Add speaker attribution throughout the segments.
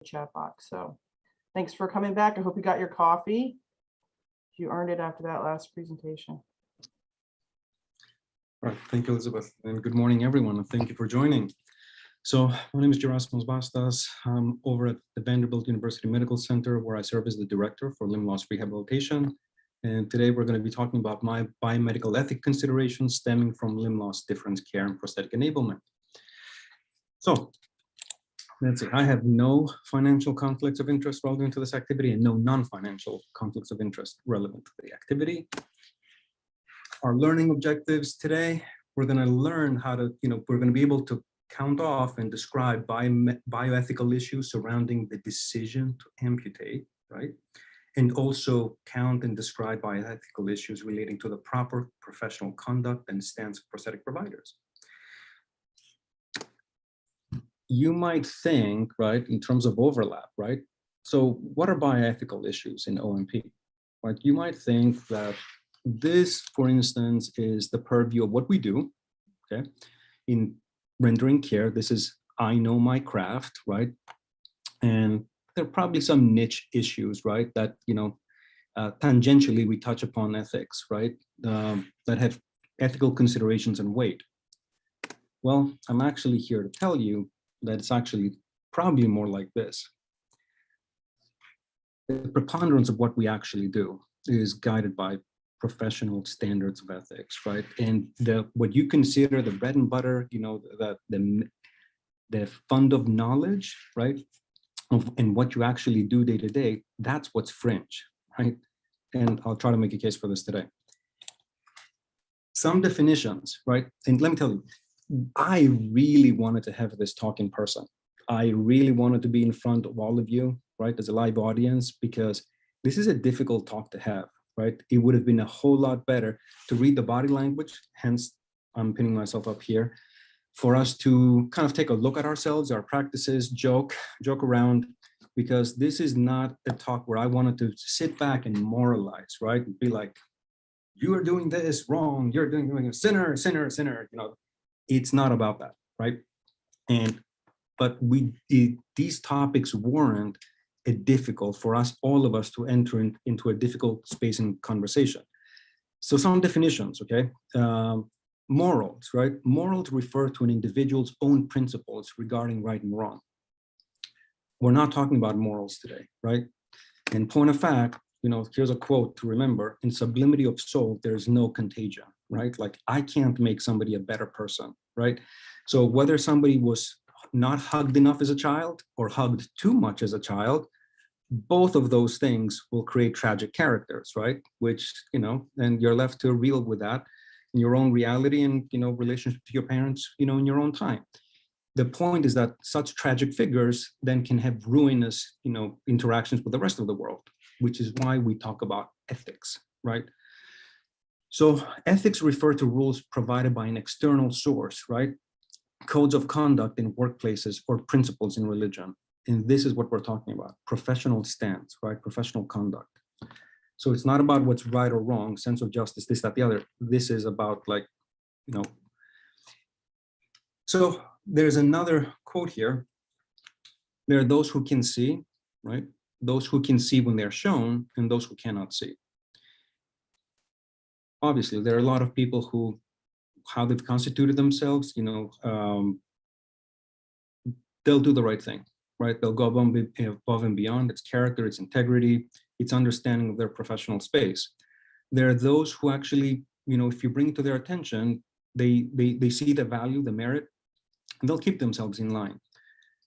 Speaker 1: chat box. So thanks for coming back. I hope you got your coffee. You earned it after that last presentation.
Speaker 2: All right, thank you, Elizabeth, and good morning, everyone, and thank you for joining. So my name is Gerasimus Bastas. I'm over at the Vanderbilt University Medical Center, where I serve as the director for limb loss rehabilitation. And today we're going to be talking about my biomedical ethic considerations stemming from limb loss difference care and prosthetic enablement. So let's see, I have no financial conflicts of interest relevant to this activity and no non-financial conflicts of interest relevant to the activity. Our learning objectives today, we're going to learn how to, we're going to be able to count off and describe bioethical issues surrounding the decision to amputate, right? And also count and describe bioethical issues relating to the proper professional conduct and stance of prosthetic providers. You might think, right, in terms of overlap, right? So what are bioethical issues in OMP? Right? You might think that this, for instance, is the purview of what we do, okay? In rendering care, this is, I know my craft, right? And there are probably some niche issues, right? That, tangentially we touch upon ethics, right? That have ethical considerations and weight. Well, I'm actually here to tell you that it's actually probably more like this. The preponderance of what we actually do is guided by professional standards of ethics, right? And what you consider the bread and butter, the fund of knowledge, right? And what you actually do day to day, that's what's fringe, right? And I'll try to make a case for this today. Some definitions, right? And let me tell you, I really wanted to have this talk in person. I really wanted to be in front of all of you, right, as a live audience, because this is a difficult talk to have, right? It would have been a whole lot better to read the body language, hence I'm pinning myself up here, for us to kind of take a look at ourselves, our practices, joke around, because this is not a talk where I wanted to sit back and moralize, right? Be like, you are doing this wrong, you're doing a sinner, it's not about that, right? But these topics warrant for us, all of us, to enter into a difficult space in conversation. So some definitions, okay? Morals, right? Morals refer to an individual's own principles regarding right and wrong. We're not talking about morals today, right? In point of fact, here's a quote to remember: in sublimity of soul, there's no contagion, right? Like, I can't make somebody a better person, right? So whether somebody was not hugged enough as a child or hugged too much as a child, both of those things will create tragic characters, right? Which, and you're left to reel with that in your own reality and, relationship to your parents, in your own time. The point is that such tragic figures then can have ruinous, interactions with the rest of the world, which is why we talk about ethics, right? So ethics refer to rules provided by an external source, right? Codes of conduct in workplaces or principles in religion. And this is what we're talking about: professional stance, right? Professional conduct. So it's not about what's right or wrong, sense of justice, this, that, the other. This is about, like, So there's another quote here. There are those who can see, right? Those who can see when they're shown, and those who cannot see. Obviously, there are a lot of people who, how they've constituted themselves, they'll do the right thing, right? They'll go above and beyond. Its character, its integrity, its understanding of their professional space. There are those who actually, if you bring it to their attention, they see the value, the merit, and they'll keep themselves in line.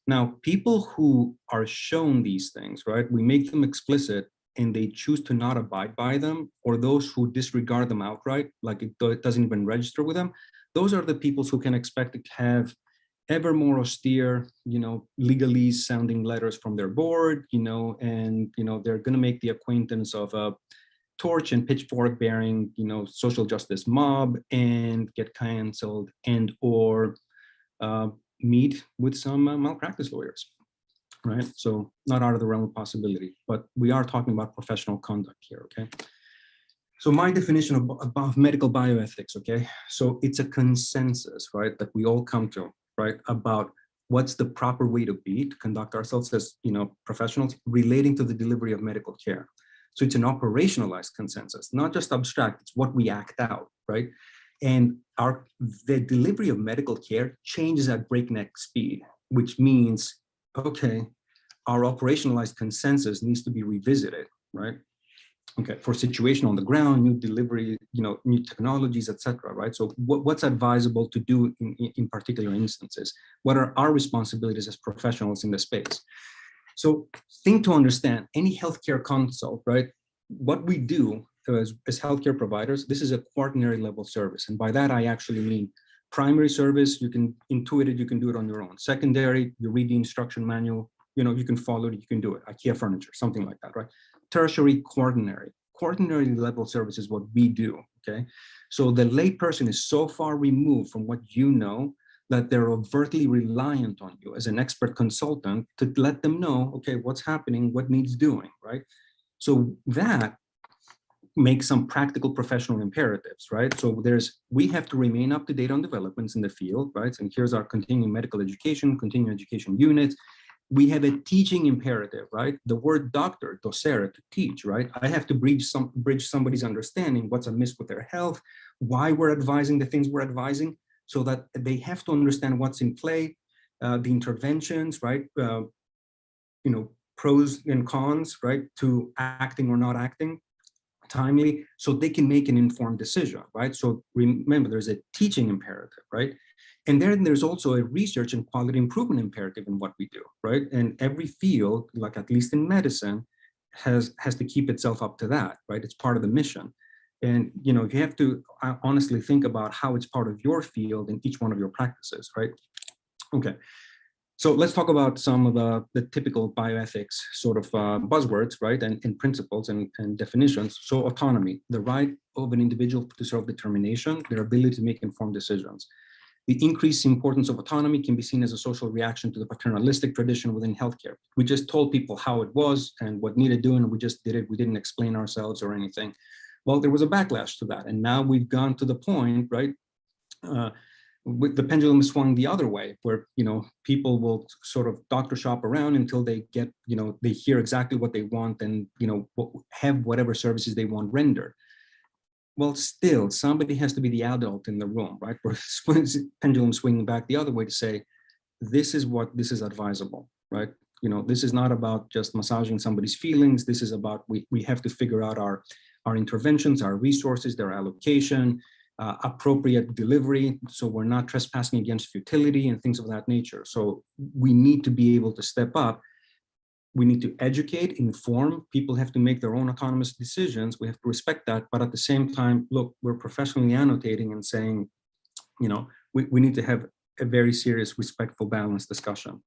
Speaker 2: Now, people who are shown these things, right, we make them explicit and they choose to not abide by them, or those who disregard them outright, like it doesn't even register with them, those are the people who can expect to have ever more austere, legalese sounding letters from their board, and, they're going to make the acquaintance of a torch and pitchfork bearing, social justice mob and get canceled and or meet with some malpractice lawyers, right? So not out of the realm of possibility, but we are talking about professional conduct here, okay? So my definition of medical bioethics, okay? So it's a consensus, right, that we all come to, right, about what's the proper way to conduct ourselves as professionals relating to the delivery of medical care. So it's an operationalized consensus, not just abstract, it's what we act out, right? And the delivery of medical care changes at breakneck speed, which means, okay, our operationalized consensus needs to be revisited, right? Okay, for situation on the ground, new delivery, new technologies, etc. Right? So what's advisable to do in particular instances? What are our responsibilities as professionals in the space? So think to understand any healthcare consult, right? What we do as healthcare providers, this is a quaternary level service. And by that, I actually mean primary service, you can intuit it, you can do it on your own. Secondary, you read the instruction manual, you can follow it, you can do it. IKEA furniture, something like that, right? Tertiary, quaternary. Quaternary level service is what we do, okay? So the lay person is so far removed from what you know that they're overtly reliant on you as an expert consultant to let them know, okay, what's happening, what needs doing, right? So that makes some practical professional imperatives, right? So we have to remain up to date on developments in the field, right? And here's our continuing medical education, continuing education units. We have a teaching imperative, right? The word doctor, docere, to teach, right? I have to bridge somebody's understanding what's amiss with their health, why we're advising the things we're advising, so that they have to understand what's in play, the interventions, right? Pros and cons, right? To acting or not acting timely, so they can make an informed decision, right? So remember, there's a teaching imperative, right? And then there's also a research and quality improvement imperative in what we do, right? And every field, like at least in medicine, has to keep itself up to that, right? It's part of the mission. And you have to honestly think about how it's part of your field in each one of your practices, right? Okay. So let's talk about some of the typical bioethics sort of buzzwords, right? And principles and definitions. So autonomy, the right of an individual to self-determination, their ability to make informed decisions. The increased importance of autonomy can be seen as a social reaction to the paternalistic tradition within healthcare. We just told people how it was and what needed doing, and we just did it. We didn't explain ourselves or anything. Well, there was a backlash to that. And now we've gone to the point, right? With the pendulum swung the other way, where people will sort of doctor shop around until they get, they hear exactly what they want and have whatever services they want rendered. Well, still, somebody has to be the adult in the room, right? Where pendulum swinging back the other way to say, this is advisable, right? This is not about just massaging somebody's feelings. This is about we have to figure out our interventions, our resources, their allocation, appropriate delivery, so we're not trespassing against futility and things of that nature. So we need to be able to step up. We need to educate, inform. People have to make their own autonomous decisions. We have to respect that. But at the same time, look, we're professionally annotating and saying, we need to have a very serious, respectful, balanced discussion.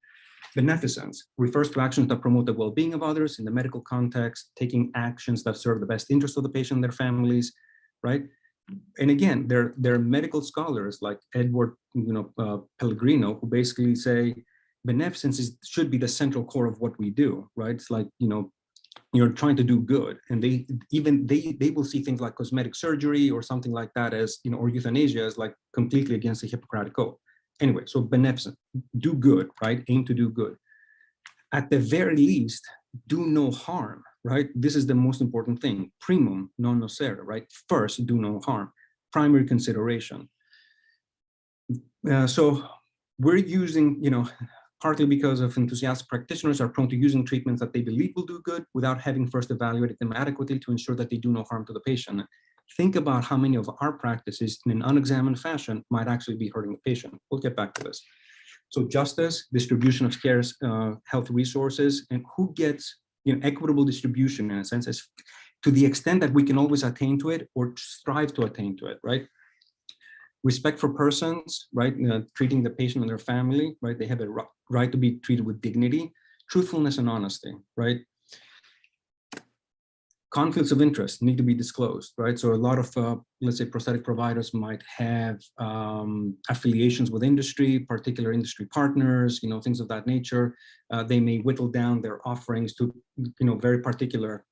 Speaker 2: Beneficence refers to actions that promote the well-being of others in the medical context, taking actions that serve the best interest of the patient and their families, right? And again, there are medical scholars like Edward Pellegrino, who basically say beneficence should be the central core of what we do, right? It's like, you're trying to do good, and they will see things like cosmetic surgery or something like that as, or euthanasia as like completely against the Hippocratic Oath. Anyway, so beneficent, do good, right? Aim to do good. At the very least, do no harm, right? This is the most important thing. Primum non nocere, right? First, do no harm. Primary consideration. So we're using, partly because of enthusiastic practitioners are prone to using treatments that they believe will do good without having first evaluated them adequately to ensure that they do no harm to the patient. Think about how many of our practices in an unexamined fashion might actually be hurting the patient. We'll get back to this. So justice, distribution of scarce health resources, and who gets equitable distribution in a sense, as to the extent that we can always attain to it or strive to attain to it, right? Respect for persons, right? Treating the patient and their family, right? They have a right to be treated with dignity, truthfulness and honesty, right? Conflicts of interest need to be disclosed, right? So a lot of, let's say, prosthetic providers might have affiliations with industry, particular industry partners, things of that nature. They may whittle down their offerings to, very particular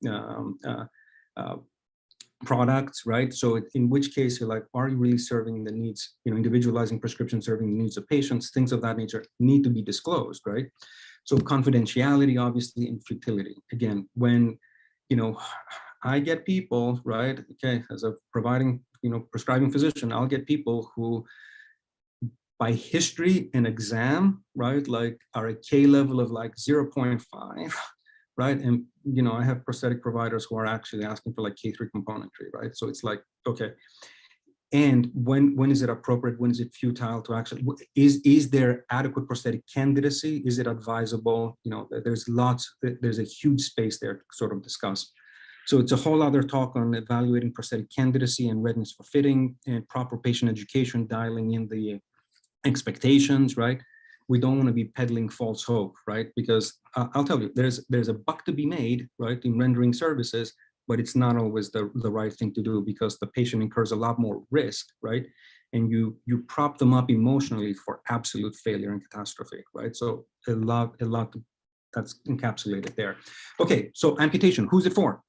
Speaker 2: products, right? So in which case you're like, are you really serving the needs, individualizing prescription, serving the needs of patients, things of that nature need to be disclosed, right? So confidentiality, obviously, and futility. Again, when, I get people, right? Okay, as a prescribing physician, I'll get people who by history and exam, right, like are a K level of like 0.5, right? And, I have prosthetic providers who are actually asking for like K3 componentry, right? So it's like, okay. And when is it appropriate? When is it futile to actually, is there adequate prosthetic candidacy? Is it advisable? There's a huge space there to sort of discuss. So it's a whole other talk on evaluating prosthetic candidacy and readiness for fitting and proper patient education, dialing in the expectations, right? We don't want to be peddling false hope, right? Because I'll tell you, there's a buck to be made, right, in rendering services, but it's not always the right thing to do because the patient incurs a lot more risk, right? And you prop them up emotionally for absolute failure and catastrophe, right? So a lot that's encapsulated there. Okay, so amputation, who's it for?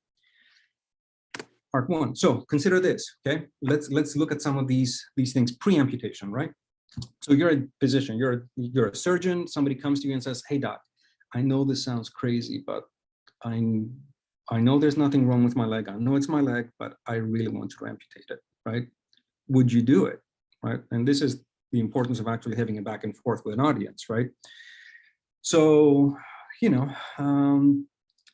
Speaker 2: Part one. So consider this, okay? Let's look at some of these things pre-amputation, right? So you're a physician, you're a surgeon, somebody comes to you and says, hey doc, I know this sounds crazy, but I know there's nothing wrong with my leg. I know it's my leg, but I really want to amputate it, right? Would you do it, right? And this is the importance of actually having a back and forth with an audience, right? So,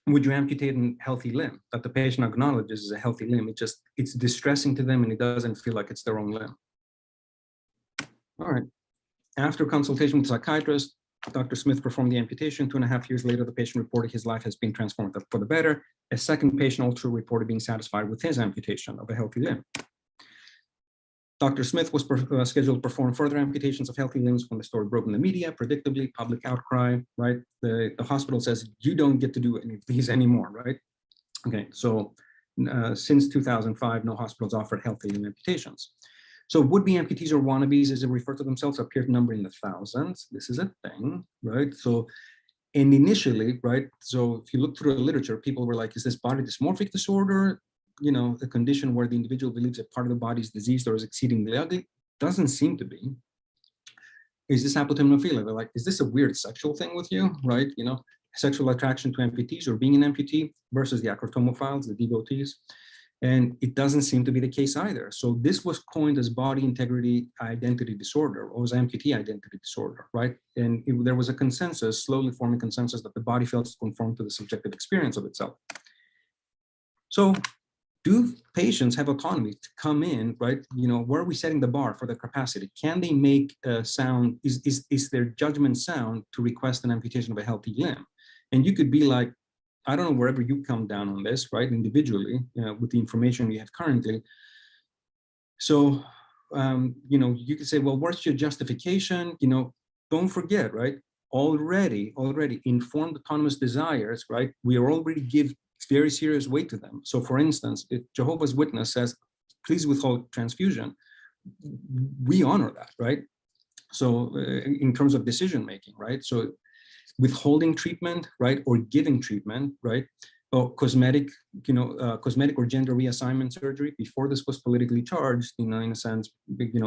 Speaker 2: would you amputate a healthy limb that the patient acknowledges is a healthy limb? It's distressing to them and it doesn't feel like it's their own limb. All right. After consultation with psychiatrist, Dr. Smith performed the amputation. 2.5 years later, the patient reported his life has been transformed for the better. A second patient also reported being satisfied with his amputation of a healthy limb. Dr. Smith was scheduled to perform further amputations of healthy limbs when the story broke in the media. Predictably, public outcry, right? The hospital says, you don't get to do any of these anymore, right? Okay, so since 2005, no hospitals offered healthy limb amputations. So would-be amputees or wannabes, as they refer to themselves, appear to number in the thousands. This is a thing, right? So, and initially, right, so if you look through the literature, people were like, is this body dysmorphic disorder? A condition where the individual believes a part of the body is diseased or is exceedingly ugly? Doesn't seem to be. Is this apotemnophilia? They're like, is this a weird sexual thing with you, right? Sexual attraction to amputees or being an amputee versus the acrotomophiles, the devotees. And it doesn't seem to be the case either. So this was coined as body integrity identity disorder, or was amputee identity disorder, right? And there was a consensus, slowly forming consensus, that the body fails to conform to the subjective experience of itself. So do patients have autonomy to come in, right? Where are we setting the bar for the capacity? Can they make a sound, is their judgment sound to request an amputation of a healthy limb? And you could be like, I don't know, wherever you come down on this, right, individually, with the information you have currently. So, you could say, well, what's your justification? Don't forget, right, already informed autonomous desires, right, we already give very serious weight to them. So for instance, if Jehovah's Witness says, please withhold transfusion, we honor that, right? So in terms of decision-making, right? So withholding treatment, right, or giving treatment, right, or cosmetic or gender reassignment surgery. Before this was politically charged, in a sense,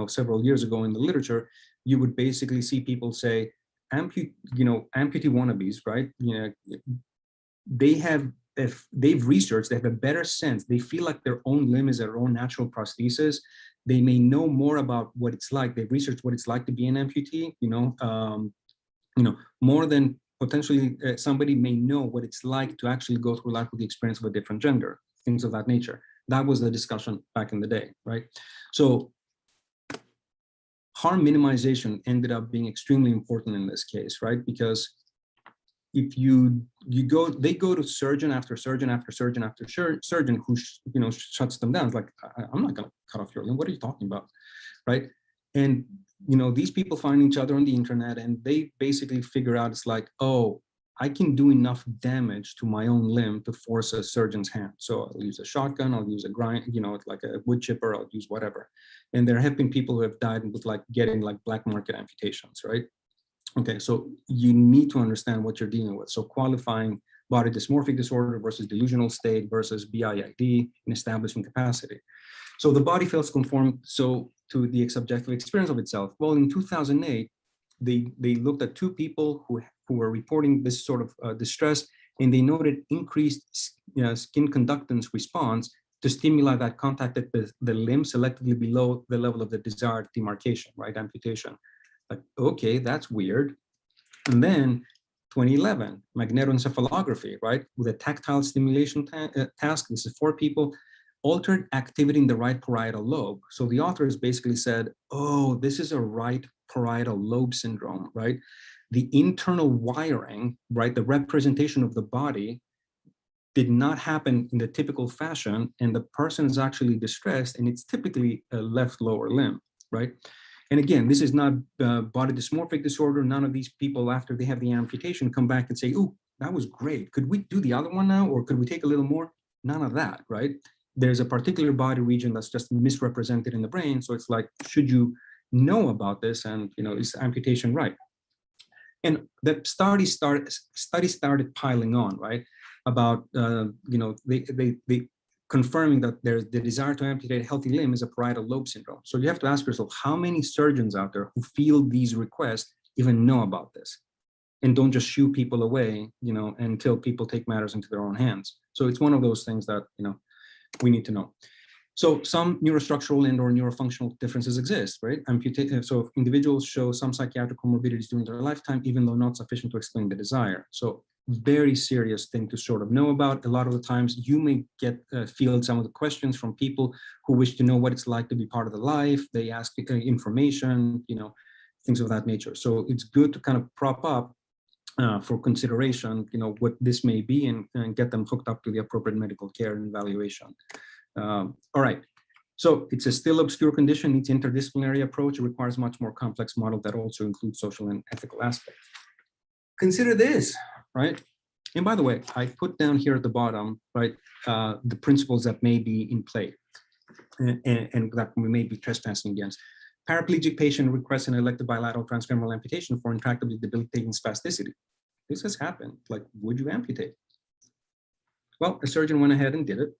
Speaker 2: several years ago in the literature, you would basically see people say, amputee wannabes, right? If they've researched, they have a better sense. They feel like their own limb is their own natural prosthesis. They may know more about what it's like. They've researched what it's like to be an amputee, more than potentially somebody may know what it's like to actually go through life with the experience of a different gender, things of that nature. That was the discussion back in the day, right? So harm minimization ended up being extremely important in this case, right? Because if they go to surgeon after surgeon after surgeon after surgeon who shuts them down. It's like, I'm not going to cut off your limb. What are you talking about, right? And these people find each other on the internet, and they basically figure out, it's like, oh, I can do enough damage to my own limb to force a surgeon's hand. So I'll use a shotgun, I'll use a grind, like a wood chipper, I'll use whatever. And there have been people who have died with getting black market amputations, right? Okay, so you need to understand what you're dealing with. So qualifying body dysmorphic disorder versus delusional state versus BIID in establishing capacity. So the body fails to conform to the subjective experience of itself. Well, in 2008, they looked at two people who were reporting this sort of distress, and they noted increased skin conductance response to stimuli that contacted the limb selectively below the level of the desired demarcation, right, amputation. Like, okay, that's weird. And then 2011, magnetoencephalography, right, with a tactile stimulation task. This is 4 people, altered activity in the right parietal lobe. So the authors basically said, oh, this is a right parietal lobe syndrome, right? The internal wiring, right, the representation of the body did not happen in the typical fashion, and the person is actually distressed, and it's typically a left lower limb, right? And again, this is not body dysmorphic disorder. None of these people, after they have the amputation, come back and say, "Ooh, that was great. Could we do the other one now, or could we take a little more?" None of that, right? There's a particular body region that's just misrepresented in the brain. So it's like, should you know about this? And is amputation right? And the studies started piling on, right? About they confirming that there's the desire to amputate a healthy limb is a parietal lobe syndrome. So you have to ask yourself, how many surgeons out there who feel these requests even know about this, and don't just shoo people away, until people take matters into their own hands. So it's one of those things that we need to know. So some neurostructural and or neurofunctional differences exist, right? So individuals show some psychiatric comorbidities during their lifetime, even though not sufficient to explain the desire. So very serious thing to sort of know about. A lot of the times you may field some of the questions from people who wish to know what it's like to be part of the life. They ask information, things of that nature. So it's good to kind of prop up for consideration, what this may be, and get them hooked up to the appropriate medical care and evaluation. All right. So it's a still obscure condition, needs interdisciplinary approach. It requires much more complex model that also includes social and ethical aspects. Consider this, right? And by the way, I put down here at the bottom, right, the principles that may be in play and that we may be trespassing against. Paraplegic patient requests an elective bilateral transfemoral amputation for intractably debilitating spasticity. This has happened. Like, would you amputate? Well, a surgeon went ahead and did it.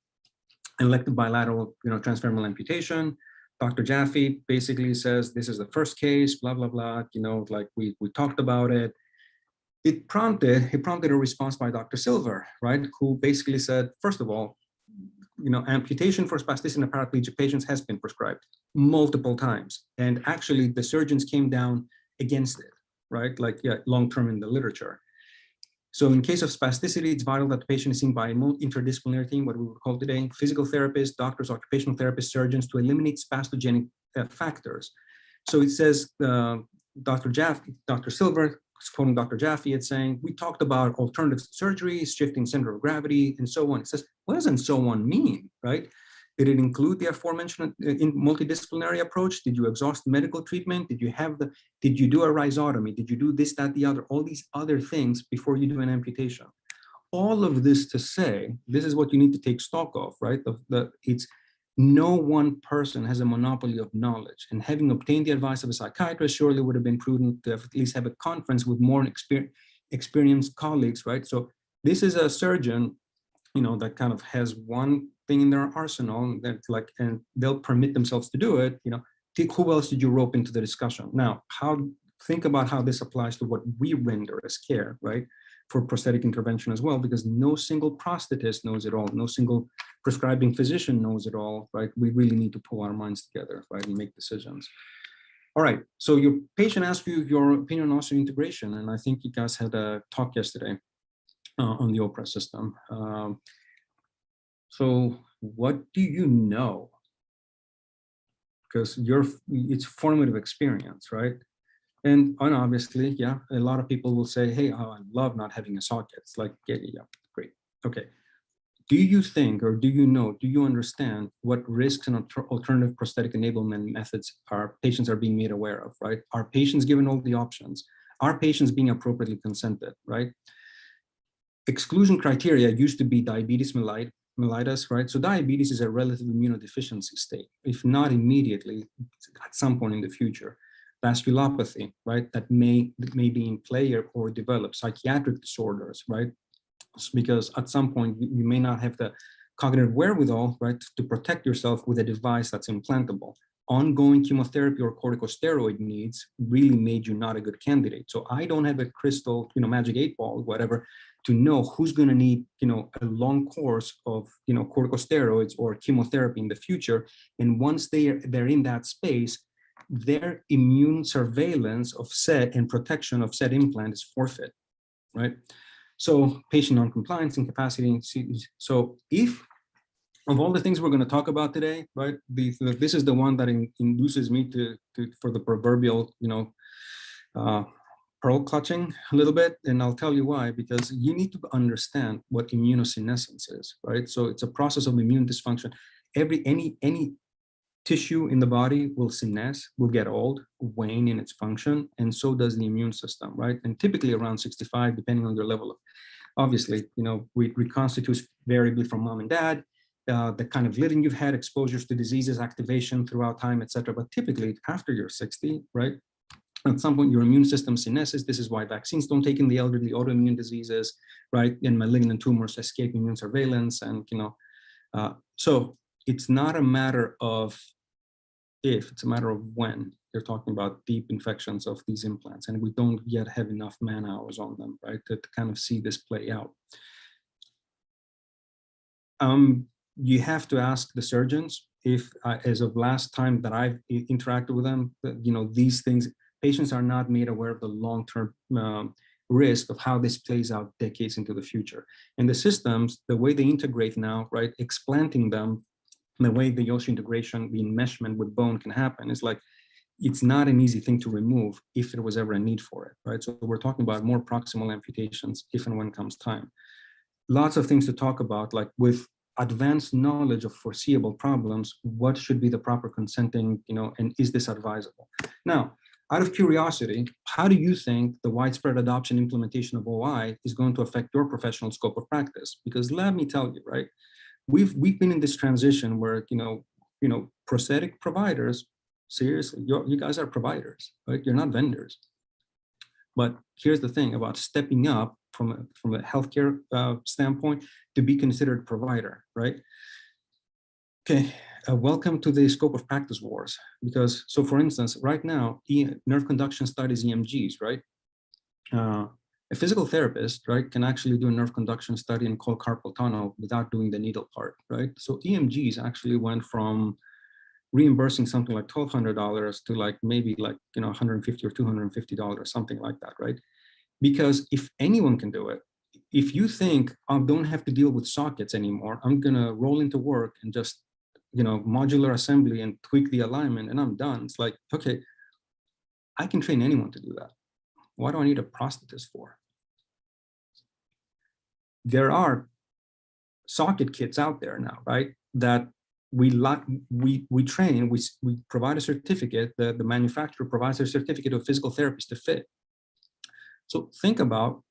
Speaker 2: Elective bilateral, transfemoral amputation. Dr. Jaffe basically says this is the first case, blah blah blah. Like we talked about it. It prompted a response by Dr. Silver, right, who basically said, first of all, amputation for spasticity in paraplegic patients has been prescribed multiple times, and actually the surgeons came down against it, right, like long-term in the literature. So in case of spasticity, it's vital that the patient is seen by a interdisciplinary team, what we would call today physical therapists, doctors, occupational therapists, surgeons, to eliminate spastogenic factors. So it says, Dr. Silver, quoting Dr. Jaffe, it's saying, we talked about alternative surgery, shifting center of gravity, and so on. It says, what does and so on mean, right? Did it include the aforementioned multidisciplinary approach? Did you exhaust medical treatment? Did you do a rhizotomy? Did you do this, that, the other, all these other things before you do an amputation? All of this to say, this is what you need to take stock of, right? It's no one person has a monopoly of knowledge, and having obtained the advice of a psychiatrist surely would have been prudent to at least have a conference with more experienced colleagues, right? So this is a surgeon, that kind of has one thing in their arsenal and they'll permit themselves to do it. Who else did you rope into the discussion? Now, think about how this applies to what we render as care, right, for prosthetic intervention as well, because no single prosthetist knows it all. No single prescribing physician knows it all, right? We really need to pull our minds together, right, and make decisions. All right, so your patient asked you your opinion on osseointegration, and I think you guys had a talk yesterday on the OPRA system. So what do you know? Because it's formative experience, right? And obviously, a lot of people will say, hey, I love not having a socket. It's like, yeah, great. Okay. Do you think, or do you understand what risks and alternative prosthetic enablement methods our patients are being made aware of, right? Are patients given all the options? Are patients being appropriately consented, right? Exclusion criteria used to be diabetes mellitus, right? So diabetes is a relative immunodeficiency state, if not immediately, at some point in the future. Vasculopathy, right? That may be in play or develop. Psychiatric disorders, right? because at some point you may not have the cognitive wherewithal, right, to protect yourself with a device that's implantable. Ongoing chemotherapy or corticosteroid needs really made you not a good candidate. So I don't have a crystal, magic 8 ball, whatever, to know who's going to need, a long course of, corticosteroids or chemotherapy in the future. And once they're in that space, their immune surveillance of said and protection of said implant is forfeit, right? So patient non-compliance, incapacity. So if of all the things we're going to talk about today, right, this is the one that induces me to for the proverbial, pearl clutching a little bit. And I'll tell you why, because you need to understand what immunosenescence is, right? So it's a process of immune dysfunction. Any tissue in the body will senesce, will get old, wane in its function, and so does the immune system, right? And typically around 65, depending on your level of, obviously, we reconstitute variably from mom and dad, the kind of living you've had, exposures to diseases, activation throughout time, etc. But typically after you're 60, right, at some point your immune system senesces. This is why vaccines don't take in the elderly, autoimmune diseases, right, and malignant tumors escape immune surveillance. And so it's not a matter of if, it's a matter of when. You're talking about deep infections of these implants, and we don't yet have enough man hours on them, right, to kind of see this play out. You have to ask the surgeons if, as of last time that I've interacted with them, these things, patients are not made aware of the long-term risk of how this plays out decades into the future. And the systems, the way they integrate now, right, explanting them, the way the osseointegration, the enmeshment with bone can happen is like, it's not an easy thing to remove if there was ever a need for it, right? So we're talking about more proximal amputations if and when comes time. Lots of things to talk about, like with advanced knowledge of foreseeable problems, what should be the proper consenting, and is this advisable? Now, out of curiosity, how do you think the widespread adoption implementation of OI is going to affect your professional scope of practice? Because let me tell you, right, we've been in this transition where, prosthetic providers, seriously, you guys are providers, right? You're not vendors. But here's the thing about stepping up from a healthcare standpoint to be considered provider, right? Okay, welcome to the scope of practice wars. Because, so for instance, right now, nerve conduction studies, EMGs, right? A physical therapist, right, can actually do a nerve conduction study in cold carpal tunnel without doing the needle part, right? So EMGs actually went from reimbursing something like $1,200 to like maybe like, $150 or $250, something like that, right? Because if anyone can do it, if you think I don't have to deal with sockets anymore, I'm gonna roll into work and just, modular assembly and tweak the alignment and I'm done. It's like, okay, I can train anyone to do that. What do I need a prosthetist for? There are socket kits out there now, right? That we train, we provide a certificate, the manufacturer provides a certificate of physical therapists to fit. So think about,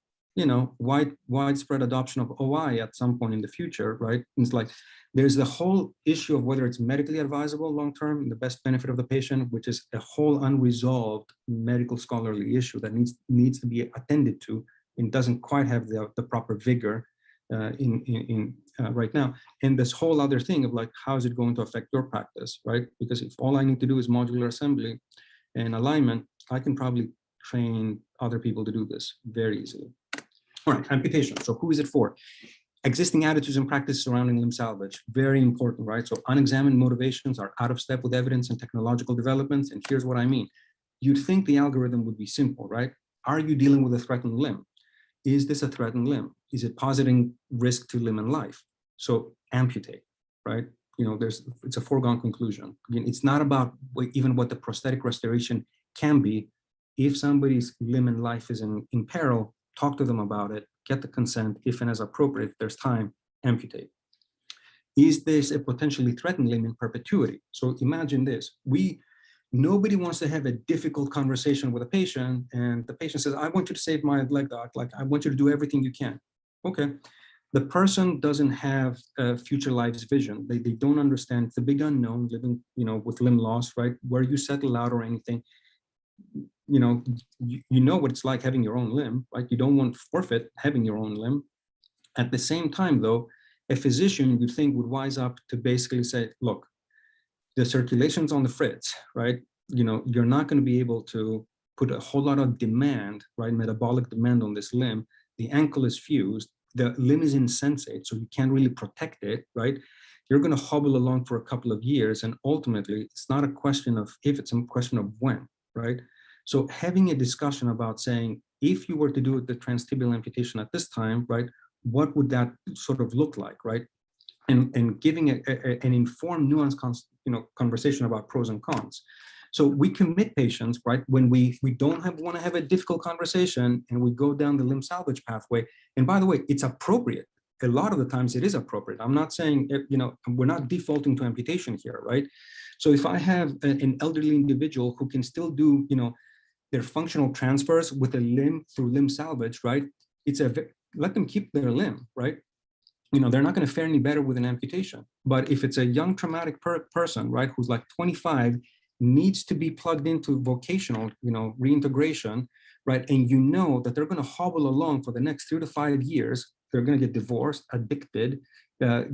Speaker 2: widespread adoption of OI at some point in the future, right? It's like, there's the whole issue of whether it's medically advisable long-term in the best benefit of the patient, which is a whole unresolved medical scholarly issue that needs to be attended to and doesn't quite have the proper vigor right now. And this whole other thing of like, how is it going to affect your practice, right? Because if all I need to do is modular assembly and alignment, I can probably train other people to do this very easily. All right, amputation. So who is it for? Existing attitudes and practice surrounding limb salvage, very important, right? So unexamined motivations are out of step with evidence and technological developments. And here's what I mean. You'd think the algorithm would be simple, right? Are you dealing with a threatened limb? Is this a threatened limb? Is it positing risk to limb and life? So amputate, right? It's a foregone conclusion. Again, it's not about even what the prosthetic restoration can be. If somebody's limb and life is in peril, talk to them about it, get the consent, if and as appropriate, if there's time, amputate. Is this a potentially threatened limb in perpetuity? So imagine this, nobody wants to have a difficult conversation with a patient and the patient says, I want you to save my leg, doc, like I want you to do everything you can. Okay, the person doesn't have a future life's vision. They don't understand, it's a big unknown living, with limb loss, right? Where you settle out or anything, you know what it's like having your own limb, right? You don't want to forfeit having your own limb. At the same time, though, a physician, you'd think, would wise up to basically say, look, the circulation's on the fritz, right? You're not going to be able to put a whole lot of demand, right? Metabolic demand on this limb. The ankle is fused. The limb is insensate, so you can't really protect it, right? You're going to hobble along for a couple of years, and ultimately, it's not a question of if, it's a question of when, right? So having a discussion about saying, if you were to do the transtibial amputation at this time, right, what would that sort of look like, right? And giving an informed, nuanced, conversation about pros and cons. So we commit patients, right, when we don't want to have a difficult conversation, and we go down the limb salvage pathway. And by the way, it's appropriate. A lot of the times it is appropriate. I'm not saying, we're not defaulting to amputation here, right? So if I have an elderly individual who can still do, their functional transfers with a limb through limb salvage, right? Let them keep their limb, right? They're not going to fare any better with an amputation. But if it's a young traumatic person, right, who's like 25, needs to be plugged into vocational, reintegration, right? And that they're going to hobble along for the next 3 to 5 years. They're going to get divorced, addicted. The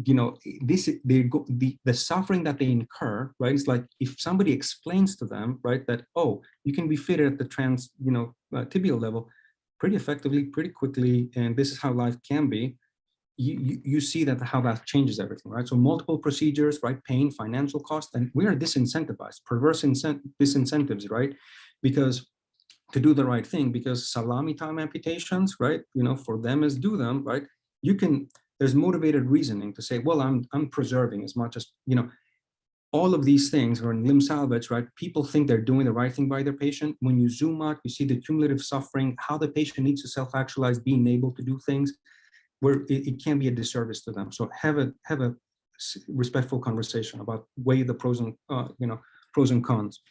Speaker 2: suffering that they incur, right? Is like if somebody explains to them, right, that, oh, you can be fitted at the tibial level pretty effectively, pretty quickly, and this is how life can be. You see that how that changes everything, right? So multiple procedures, right? Pain, financial cost, and we are disincentivized, perverse disincentives, right? Because to do the right thing, because salami time amputations, right? For them is do them, right? There's motivated reasoning to say, well, I'm preserving as much as, all of these things are in limb salvage, right? People think they're doing the right thing by their patient. When you zoom out, you see the cumulative suffering, how the patient needs to self-actualize, being able to do things, where it can be a disservice to them. So have a respectful conversation about weigh the pros and cons.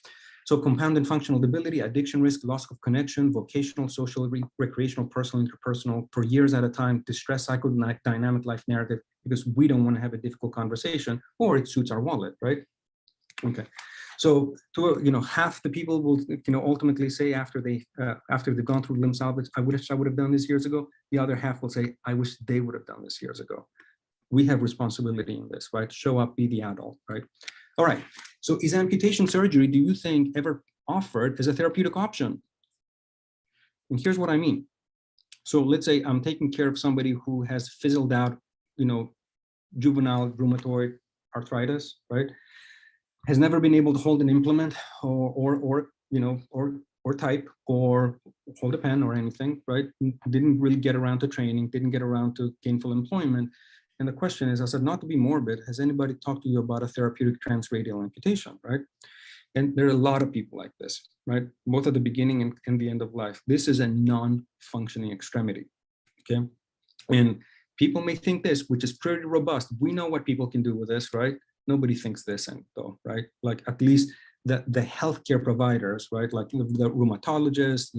Speaker 2: So compounded functional debility, addiction risk, loss of connection, vocational, social, recreational, personal, interpersonal, for years at a time, distress cycle, dynamic life narrative, because we don't want to have a difficult conversation, or it suits our wallet, right? Okay. So half the people will ultimately say after they've gone through limb salvage, I wish I would have done this years ago. The other half will say, I wish they would have done this years ago. We have responsibility in this, right? Show up, be the adult, right? All right. So is amputation surgery, do you think, ever offered as a therapeutic option? And here's what I mean. So let's say I'm taking care of somebody who has fizzled out, juvenile rheumatoid arthritis, right? Has never been able to hold an implement or type or hold a pen or anything, right? Didn't really get around to training, didn't get around to gainful employment. And the question is, I said, not to be morbid, has anybody talked to you about a therapeutic transradial amputation, right? And there are a lot of people like this, right? Both at the beginning and the end of life. This is a non-functioning extremity, okay? And people may think this, which is pretty robust. We know what people can do with this, right? Nobody thinks this, though, right? Like at least the healthcare providers, right? Like the rheumatologists,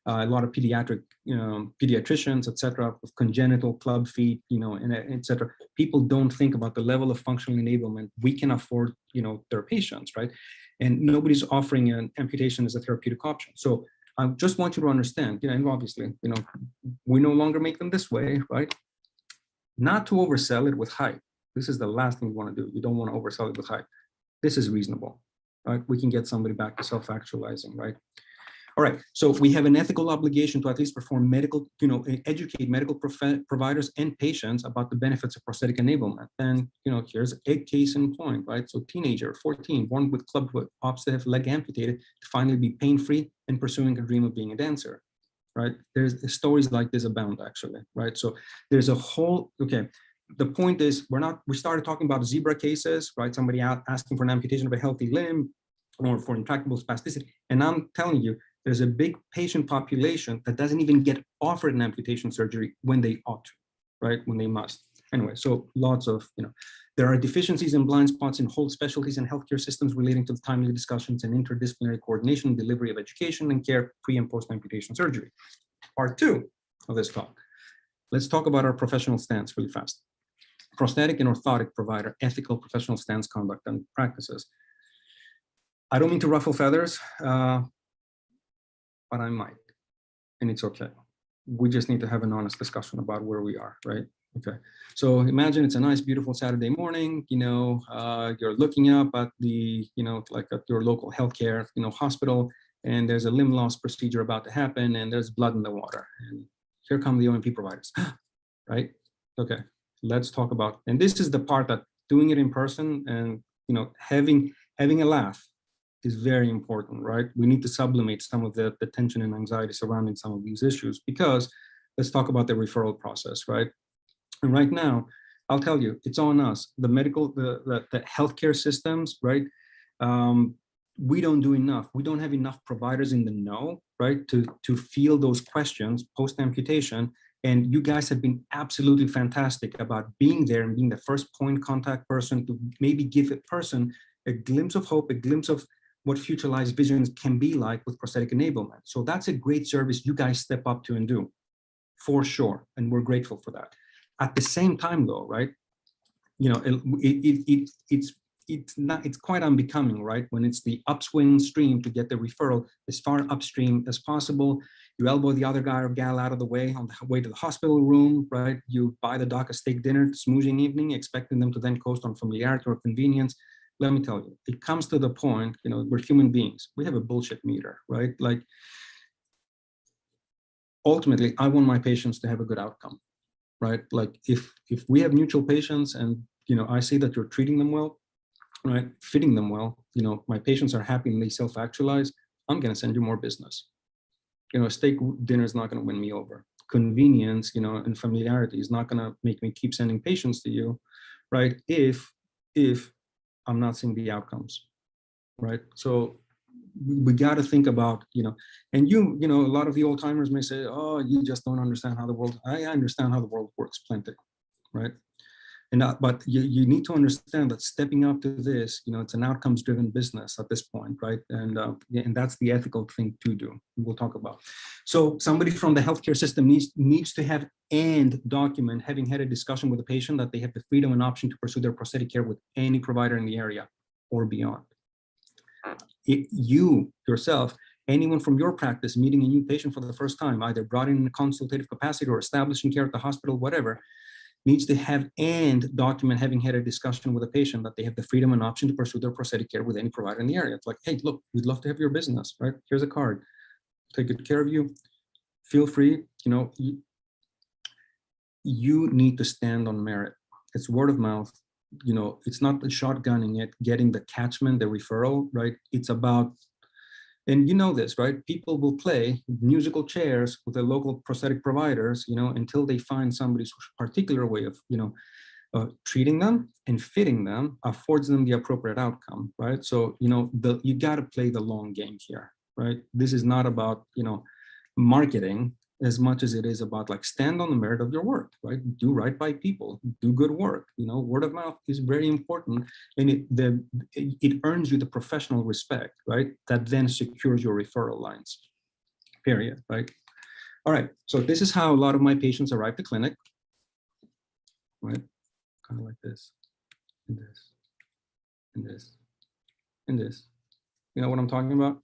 Speaker 2: a lot of pediatricians, et cetera, with congenital club feet, and et cetera. People don't think about the level of functional enablement we can afford, their patients, right? And nobody's offering an amputation as a therapeutic option. So I just want you to understand, and obviously, we no longer make them this way, right? Not to oversell it with hype. This is the last thing you want to do. You don't want to oversell it with hype. This is reasonable, right? We can get somebody back to self-actualizing, right? All right, so we have an ethical obligation to at least perform medical, educate medical providers and patients about the benefits of prosthetic enablement. And, here's a case in point, right? So teenager, 14, born with club foot, opts to have leg amputated to finally be pain-free and pursuing a dream of being a dancer, right? There's stories like this abound, actually, right? So there's a whole, okay. The point is, we started talking about zebra cases, right? Somebody out asking for an amputation of a healthy limb or for intractable spasticity. And I'm telling you, there's a big patient population that doesn't even get offered an amputation surgery when they ought to, right? When they must. Anyway, so lots of, there are deficiencies and blind spots in whole specialties and healthcare systems relating to the timely discussions and interdisciplinary coordination and delivery of education and care pre and post amputation surgery. Part 2 of this talk. Let's talk about our professional stance really fast. Prosthetic and orthotic provider, ethical professional stance, conduct, and practices. I don't mean to ruffle feathers, but I might, and it's okay. We just need to have an honest discussion about where we are, right? Okay, so imagine it's a nice, beautiful Saturday morning. You're looking up at the, like at your local healthcare, hospital, and there's a limb loss procedure about to happen, and there's blood in the water. And here come the O&P providers, right? Okay, let's talk about. And this is the part that doing it in person and having a laugh is very important, right? We need to sublimate some of the tension and anxiety surrounding some of these issues, because let's talk about the referral process, right? And right now, I'll tell you, it's on us. The healthcare systems, right? We don't do enough. We don't have enough providers in the know, right? To field those questions post-amputation. And you guys have been absolutely fantastic about being there and being the first point contact person to maybe give a person a glimpse of hope, a glimpse of what future lives visions can be like with prosthetic enablement. So that's a great service you guys step up to and do, for sure. And we're grateful for that. At the same time, though, right? It's quite unbecoming, right? When it's the upswing stream to get the referral as far upstream as possible. You elbow the other guy or gal out of the way on the way to the hospital room, right? You buy the doc a steak dinner, smooching evening, expecting them to then coast on familiarity or convenience. Let me tell you, it comes to the point, we're human beings. We have a bullshit meter, right? Like, ultimately, I want my patients to have a good outcome. Right? Like if we have mutual patients and, I see that you're treating them well, right? Fitting them well, my patients are happy and they self-actualize, I'm going to send you more business. A steak dinner is not going to win me over. Convenience, and familiarity is not going to make me keep sending patients to you, right? If I'm not seeing the outcomes, right? So we got to think about, and a lot of the old timers may say, oh, you just don't understand how the world, I understand how the world works plenty, right? And but you need to understand that stepping up to this, it's an outcomes driven business at this point, right? And that's the ethical thing to do. We'll talk about. So somebody from the healthcare system needs to have and document having had a discussion with the patient that they have the freedom and option to pursue their prosthetic care with any provider in the area or beyond. You yourself, anyone from your practice meeting a new patient for the first time, either brought in a consultative capacity or establishing care at the hospital, whatever, needs to have and document having had a discussion with a patient that they have the freedom and option to pursue their prosthetic care with any provider in the area. It's like, hey, look, we'd love to have your business, right? Here's a card. Take good care of you. Feel free. You need to stand on merit. It's word of mouth. It's not the shotgunning it, getting the catchment, the referral, right? It's about, and this, right? People will play musical chairs with the local prosthetic providers, until they find somebody's particular way of, treating them and fitting them affords them the appropriate outcome, right? So, you got to play the long game here, right? This is not about, marketing as much as it is about like stand on the merit of your work, right? Do right by people, do good work. Word of mouth is very important, and it earns you the professional respect, right? That then secures your referral lines, period, right? All right, so this is how a lot of my patients arrive to clinic, right? Kind of like this, and this, and this, and this. You know what I'm talking about?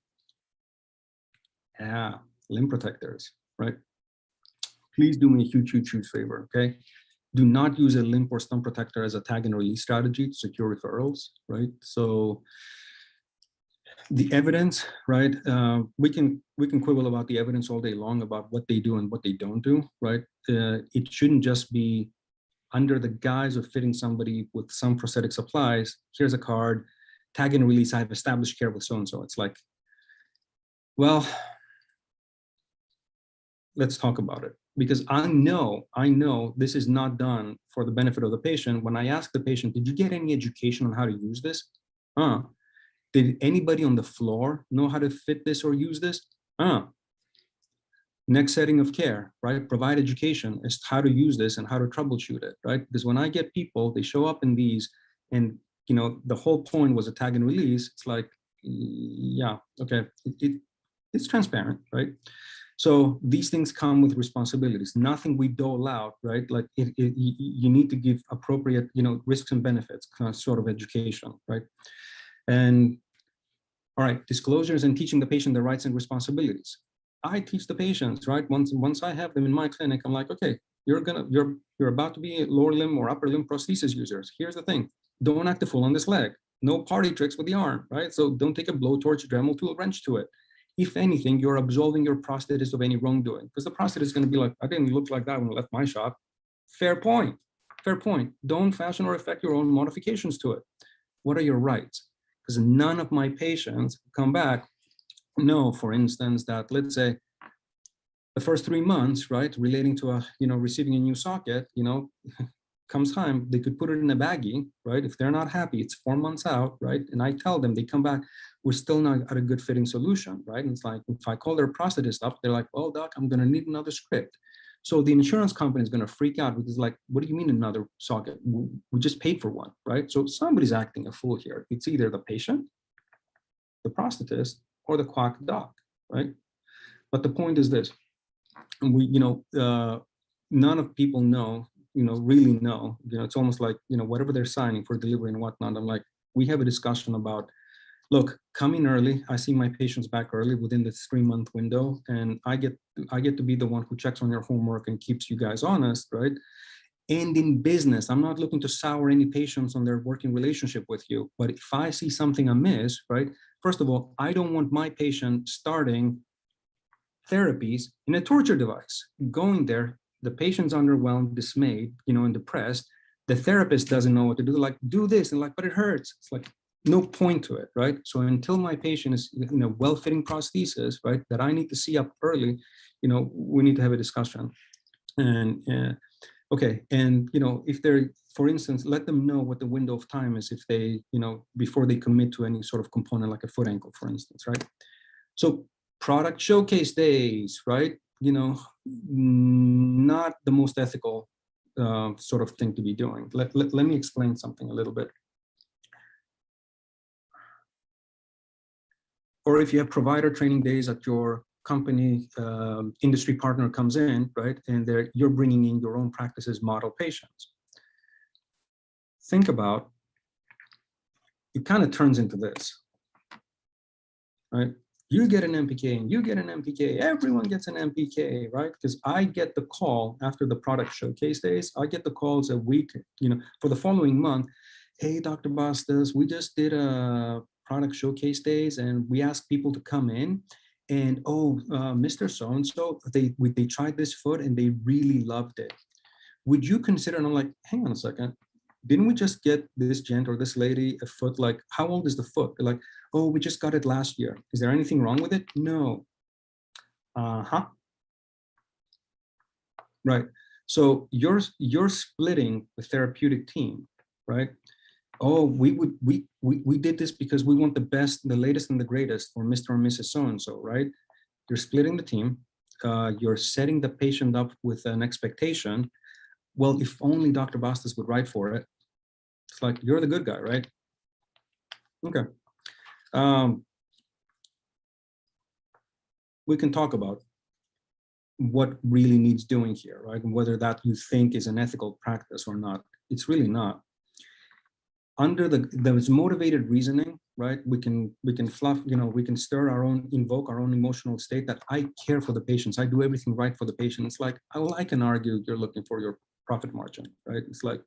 Speaker 2: Yeah, limb protectors, right? Please do me a huge, huge, huge favor, okay? Do not use a limb or stump protector as a tag and release strategy to secure referrals, right? So the evidence, right? We can quibble about the evidence all day long about what they do and what they don't do, right? It shouldn't just be under the guise of fitting somebody with some prosthetic supplies. Here's a card, tag and release, I have established care with so-and-so. It's like, well, let's talk about it. Because I know this is not done for the benefit of the patient. When I ask the patient, did you get any education on how to use this? Did anybody on the floor know how to fit this or use this? Next setting of care, right? Provide education as to how to use this and how to troubleshoot it, right? Because when I get people, they show up in these and, the whole point was a tag and release. It's like, yeah, okay. It's transparent, right? So these things come with responsibilities. Nothing we dole out, right? Like you need to give appropriate, risks and benefits kind of sort of education, right? And all right, disclosures and teaching the patient the rights and responsibilities. I teach the patients, right? Once I have them in my clinic, I'm like, okay, you're about to be lower limb or upper limb prosthesis users. Here's the thing: don't act a fool on this leg. No party tricks with the arm, right? So don't take a blowtorch, Dremel tool, wrench to it. If anything, you're absolving your prosthetist of any wrongdoing, because the prosthetist is going to be like, I didn't look like that when I left my shop. Fair point. Fair point. Don't fashion or affect your own modifications to it. What are your rights? Because none of my patients come back know, for instance, that let's say the first 3 months, right, relating to a, receiving a new socket, comes time, they could put it in a baggie, right? If they're not happy, it's 4 months out, right? And I tell them, they come back, we're still not at a good fitting solution, right? And it's like, if I call their prosthetist up, they're like, well, doc, I'm going to need another script. So the insurance company is going to freak out because like, what do you mean another socket? We just paid for one, right? So somebody's acting a fool here. It's either the patient, the prosthetist, or the quack doc, right? But the point is this, none of people know, really know, it's almost like, whatever they're signing for delivery and whatnot. I'm like, we have a discussion about, look, come in early. I see my patients back early within this 3-month window, and I get to be the one who checks on your homework and keeps you guys honest, right? And in business, I'm not looking to sour any patients on their working relationship with you. But if I see something amiss, right? First of all, I don't want my patient starting therapies in a torture device. Going there, the patient's underwhelmed, dismayed, and depressed. The therapist doesn't know what to do. They're like, do this, and like, but it hurts. It's like no point to it, right? So until my patient is in a well-fitting prosthesis, right, that I need to see up early, we need to have a discussion. And okay, and if they're, for instance, let them know what the window of time is if they, before they commit to any sort of component like a foot ankle, for instance, right? So product showcase days, right? Not the most ethical sort of thing to be doing. Let me explain something a little bit. Or if you have provider training days at your company, industry partner comes in, right? And you're bringing in your own practices, model patients. Think about, it kind of turns into this, right? You get an MPK and you get an MPK, everyone gets an MPK, right? Because I get the call after the product showcase days, I get the calls a week, for the following month. Hey, Dr. Bastos, we just did a product showcase days and we asked people to come in and, Mr. So-and-so, they tried this foot and they really loved it. Would you consider, and I'm like, hang on a second, didn't we just get this gent or this lady a foot? Like, how old is the foot? They're like, oh, we just got it last year. Is there anything wrong with it? No. Right. So you're splitting the therapeutic team, right? Oh, we did this because we want the best, the latest and the greatest for Mr. and Mrs. So-and-so, right? You're splitting the team. You're setting the patient up with an expectation. Well, if only Dr. Bastos would write for it. It's like, you're the good guy, right? Okay. We can talk about what really needs doing here, right? And whether that you think is an ethical practice or not. It's really not. Under there's motivated reasoning, right? We can fluff, we can invoke our own emotional state that I care for the patients. I do everything right for the patient. It's like, I can argue you're looking for your profit margin, right? It's like,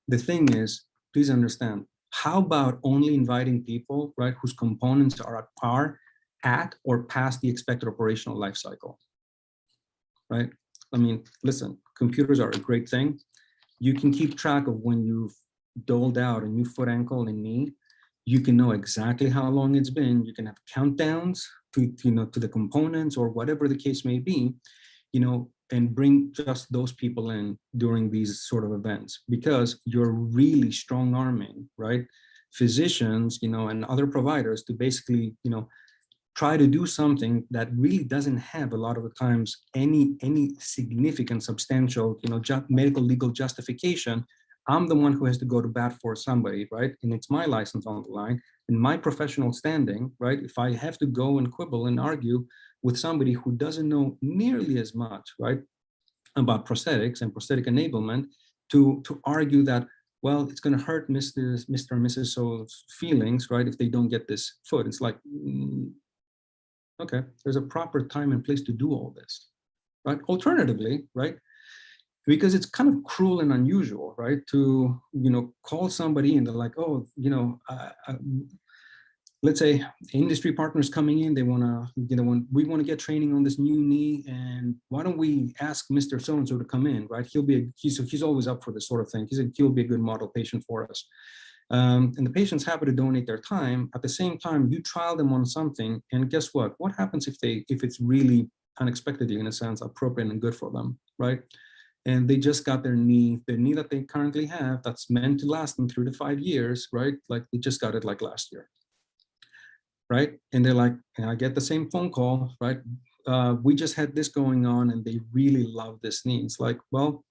Speaker 2: the thing is, please understand, how about only inviting people, right, whose components are at par at or past the expected operational life cycle, right? I mean, listen, computers are a great thing. You can keep track of when you've doled out a new foot, ankle, and knee. You can know exactly how long it's been. You can have countdowns to the components or whatever the case may be, and bring just those people in during these sort of events, because you're really strong arming, right, physicians, and other providers to basically, try to do something that really doesn't have a lot of the times any significant, substantial, medical legal justification. I'm the one who has to go to bat for somebody, right? And it's my license on the line and my professional standing, right? If I have to go and quibble and argue with somebody who doesn't know nearly as much, right, about prosthetics and prosthetic enablement, to argue that, well, it's going to hurt Mr. and Mrs. So's feelings, right, if they don't get this foot. It's like, okay, there's a proper time and place to do all this, right? Alternatively, right, because it's kind of cruel and unusual, right? To, call somebody and they're like, oh, let's say industry partners coming in, they want to, we want to get training on this new knee, and why don't we ask Mr. So-and-so to come in, right? He's always up for this sort of thing. He'll be a good model patient for us. And the patient's happy to donate their time. At the same time, you trial them on something, and guess what? What happens if it's really unexpectedly, in a sense, appropriate and good for them, right? And they just got the knee that they currently have that's meant to last them 3 to 5 years, right? Like they just got it like last year, right? And they're like, and I get the same phone call, right? We just had this going on and they really love this knee. It's like, well,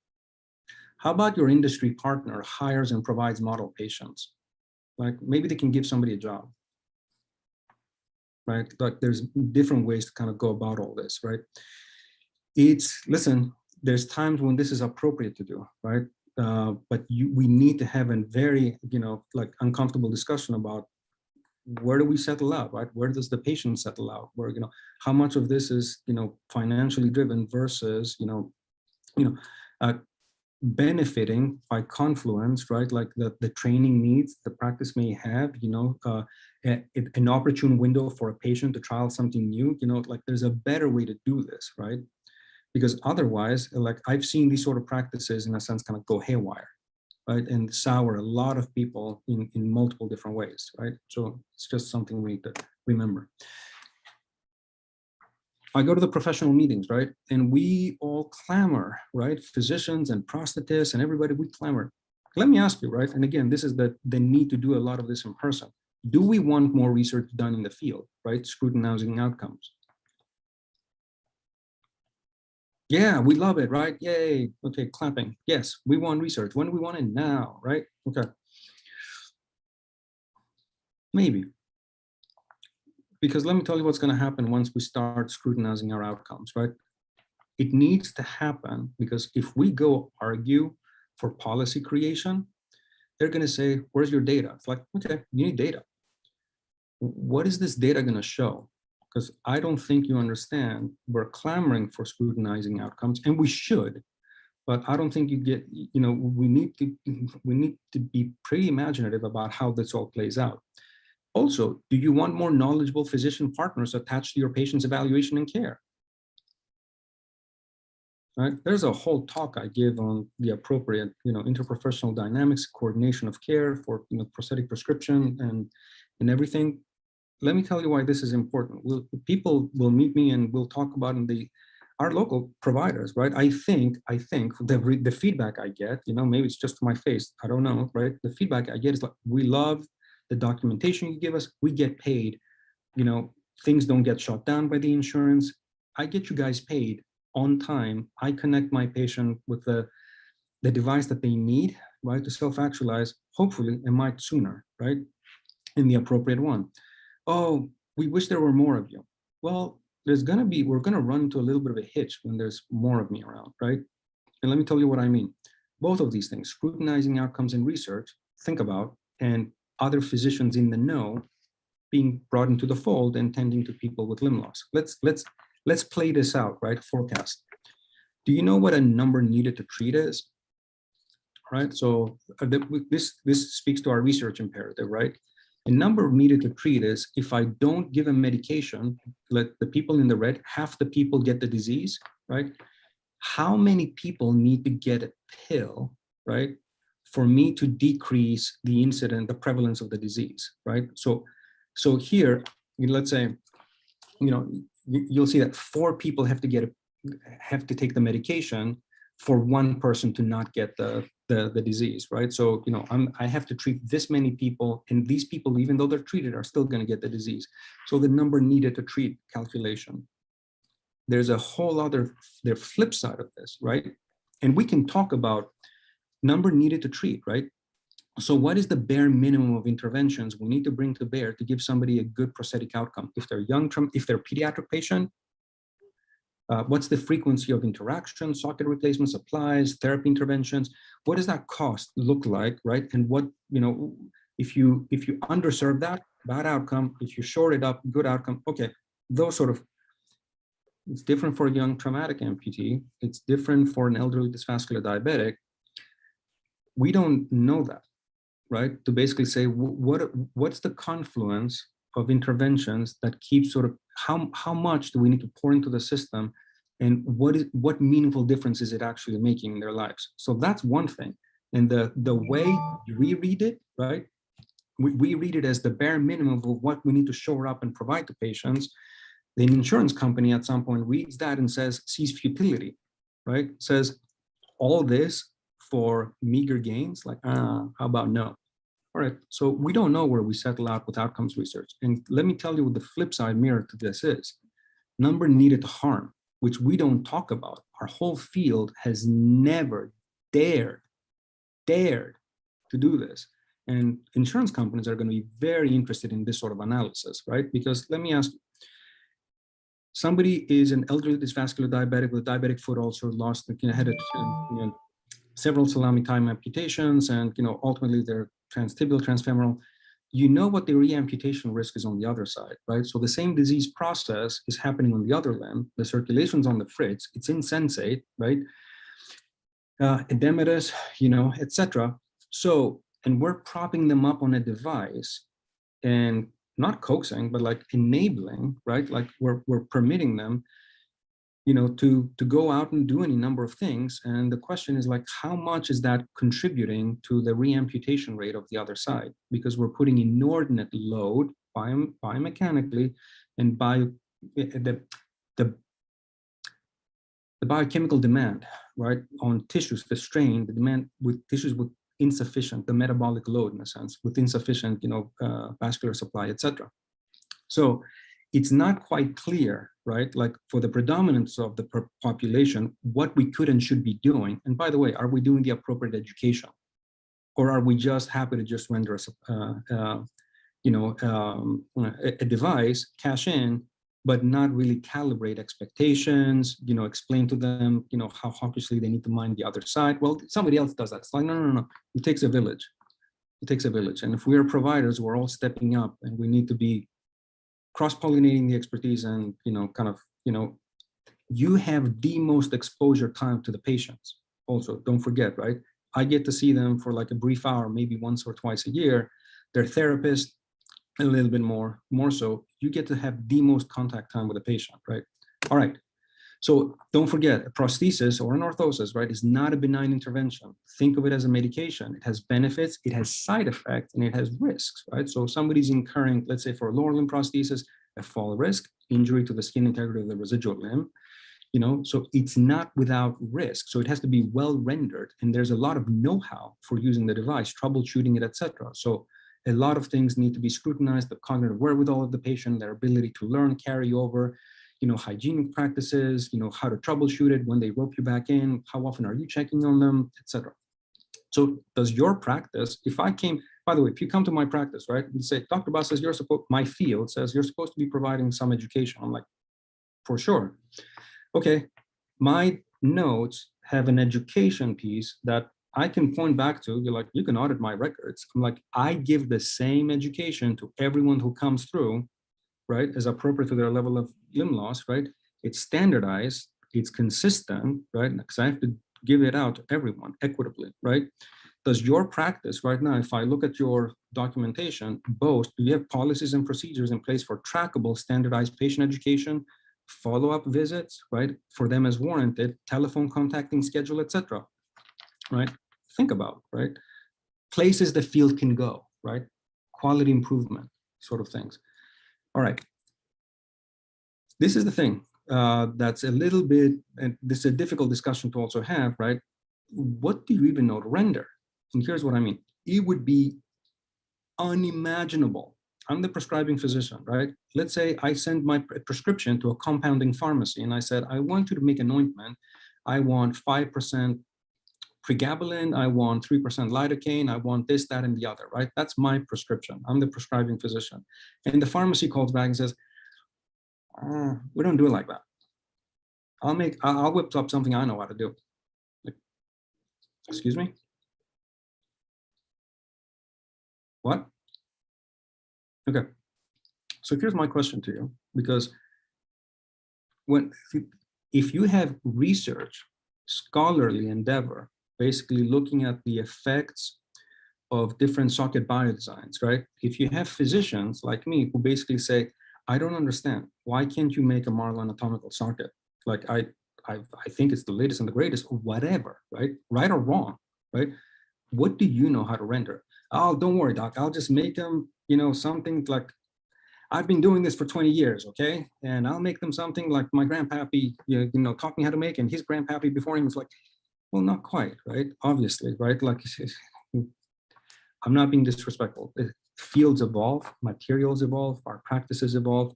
Speaker 2: how about your industry partner hires and provides model patients? Like maybe they can give somebody a job, right? Like there's different ways to kind of go about all this, right? Listen, there's times when this is appropriate to do, right? But we need to have a very, like uncomfortable discussion about where do we settle out, right? Where does the patient settle out? Where, how much of this is, financially driven versus, benefiting by confluence, right? Like the training needs, the practice may have, an opportune window for a patient to trial something new, like there's a better way to do this, right? Because otherwise, like I've seen these sort of practices in a sense kind of go haywire, right? And sour a lot of people in multiple different ways, right? So it's just something we need to remember. I go to the professional meetings, right? And we all clamor, right? Physicians and prosthetists and everybody, we clamor. Let me ask you, right? And again, this is the need to do a lot of this in person. Do we want more research done in the field, right? Scrutinizing outcomes. Yeah, we love it, right? Yay. Okay, clapping. Yes, we want research. When do we want it? Now, right? Okay. Maybe. Because let me tell you what's going to happen once we start scrutinizing our outcomes, right? It needs to happen because if we go argue for policy creation, they're going to say, where's your data? It's like, okay, you need data. What is this data going to show? Because I don't think you understand. We're clamoring for scrutinizing outcomes, and we should, but I don't think you get, we need to be pretty imaginative about how this all plays out. Also, do you want more knowledgeable physician partners attached to your patient's evaluation and care? Right? There's a whole talk I give on the appropriate, interprofessional dynamics, coordination of care for, prosthetic prescription and everything. Let me tell you why this is important. People will meet me and we'll talk about our local providers, right? I think the feedback I get, maybe it's just to my face, I don't know, right? The feedback I get is like, we love the documentation you give us, we get paid, things don't get shut down by the insurance. I get you guys paid on time. I connect my patient with the device that they need, right, to self-actualize, hopefully, and might sooner, right, in the appropriate one. Oh, we wish there were more of you. Well, we're gonna run into a little bit of a hitch when there's more of me around, right? And let me tell you what I mean. Both of these things, scrutinizing outcomes in research, think about, and other physicians in the know being brought into the fold and tending to people with limb loss. Let's play this out, right? Forecast. Do you know what a number needed to treat is? Right. So this speaks to our research imperative, right? A number needed to treat is if I don't give a medication, let the people in the red, half the people get the disease, right? How many people need to get a pill, right, for me to decrease the incidence, the prevalence of the disease, right? So here, let's say, you'll see that 4 people have to take the medication for 1 person to not get the disease, right? So, I have to treat this many people, and these people, even though they're treated, are still going to get the disease. So the number needed to treat calculation. There's a whole other, the flip side of this, right? And we can talk about number needed to treat, right? So what is the bare minimum of interventions we need to bring to bear to give somebody a good prosthetic outcome? If they're if they're a pediatric patient, what's the frequency of interaction, socket replacement, supplies, therapy interventions? What does that cost look like, right? And what, if you underserve that, bad outcome. If you short it up, good outcome. Okay, those sort of It's different for a young traumatic amputee. It's different for an elderly dysvascular diabetic. We don't know that, right? To basically say what's the confluence of interventions that keep sort of how much do we need to pour into the system, and what meaningful difference is it actually making in their lives? So that's one thing. And the way we read it, right? We read it as the bare minimum of what we need to shore up and provide to patients. The insurance company at some point reads that and sees futility, right? Says all this for meager gains, like, how about no? All right, so we don't know where we settle out with outcomes research. And let me tell you what the flip side mirror to this is. Number needed to harm, which we don't talk about. Our whole field has never dared to do this. And insurance companies are going to be very interested in this sort of analysis, right? Because let me ask you, somebody is an elderly dysvascular diabetic with diabetic foot ulcer, lost, had several salami time amputations, and ultimately they're transtibial, transfemoral. You know what the reamputation risk is on the other side, right? So the same disease process is happening on the other limb. The circulation's on the fritz. It's insensate, right? Edematous, etc. So, and we're propping them up on a device and not coaxing, but like enabling, right? Like we're permitting them, to go out and do any number of things. And the question is like, how much is that contributing to the reamputation rate of the other side? Because we're putting inordinate load biomechanically and the biochemical demand, right, on tissues, the strain, the demand with tissues with insufficient, the metabolic load in a sense, with insufficient, vascular supply, etc. So it's not quite clear, right? Like for the predominance of the population, what we could and should be doing. And by the way, are we doing the appropriate education? Or are we just happy to just render a device, cash in, but not really calibrate expectations, explain to them, how hawkishly they need to mind the other side? Well, somebody else does that. It's like, no. It takes a village. It takes a village. And if we are providers, we're all stepping up, and we need to be cross-pollinating the expertise and, you have the most exposure time to the patients. Also, don't forget, right? I get to see them for like a brief hour, maybe once or twice a year. Their therapist, a little bit more so. You get to have the most contact time with the patient, right? All right. So don't forget, a prosthesis or an orthosis, right, is not a benign intervention. Think of it as a medication. It has benefits, it has side effects, and it has risks, right? So if somebody's incurring, let's say for a lower limb prosthesis, a fall risk, injury to the skin integrity of the residual limb, so it's not without risk. So it has to be well rendered, and there's a lot of know-how for using the device, troubleshooting it, etc. So a lot of things need to be scrutinized: the cognitive wherewithal of the patient, their ability to learn, carry over, hygienic practices, how to troubleshoot it when they rope you back in, how often are you checking on them, etc. So does your practice, by the way, if you come to my practice, right, and say, Dr. Bass says my field says you're supposed to be providing some education. I'm like, for sure. Okay, my notes have an education piece that I can point back to. You're like, you can audit my records. I'm like, I give the same education to everyone who comes through, right, as appropriate to their level of limb loss, right? It's standardized, it's consistent, right? Because I have to give it out to everyone equitably, right? Does your practice right now, if I look at your documentation, do you have policies and procedures in place for trackable, standardized patient education, follow-up visits, right, for them as warranted, telephone contacting schedule, etc., right? Think about, right? Places the field can go, right? Quality improvement sort of things. All right. This is the thing that's a little bit, and this is a difficult discussion to also have, right? What do you even know to render? And here's what I mean. It would be unimaginable. I'm the prescribing physician, right? Let's say I send my prescription to a compounding pharmacy and I said, I want you to make an ointment. I want 5% pregabalin, I want 3% lidocaine, I want this, that, and the other, right? That's my prescription. I'm the prescribing physician. And the pharmacy calls back and says, we don't do it like that. I'll whip up something I know how to do. Like, excuse me? What? Okay. So here's my question to you, because if you have research, scholarly endeavor, basically looking at the effects of different socket biodesigns, right? If you have physicians like me who basically say, I don't understand, why can't you make a Marlin anatomical socket? Like I think it's the latest and the greatest, or whatever, right? Right or wrong, right? What do you know how to render? Oh, don't worry, doc. I'll just make them, something like, I've been doing this for 20 years, okay? And I'll make them something like my grandpappy, taught me how to make, and his grandpappy before him was like, well, not quite, right? Obviously, right? Like, I'm not being disrespectful. The fields evolve, materials evolve, our practices evolve,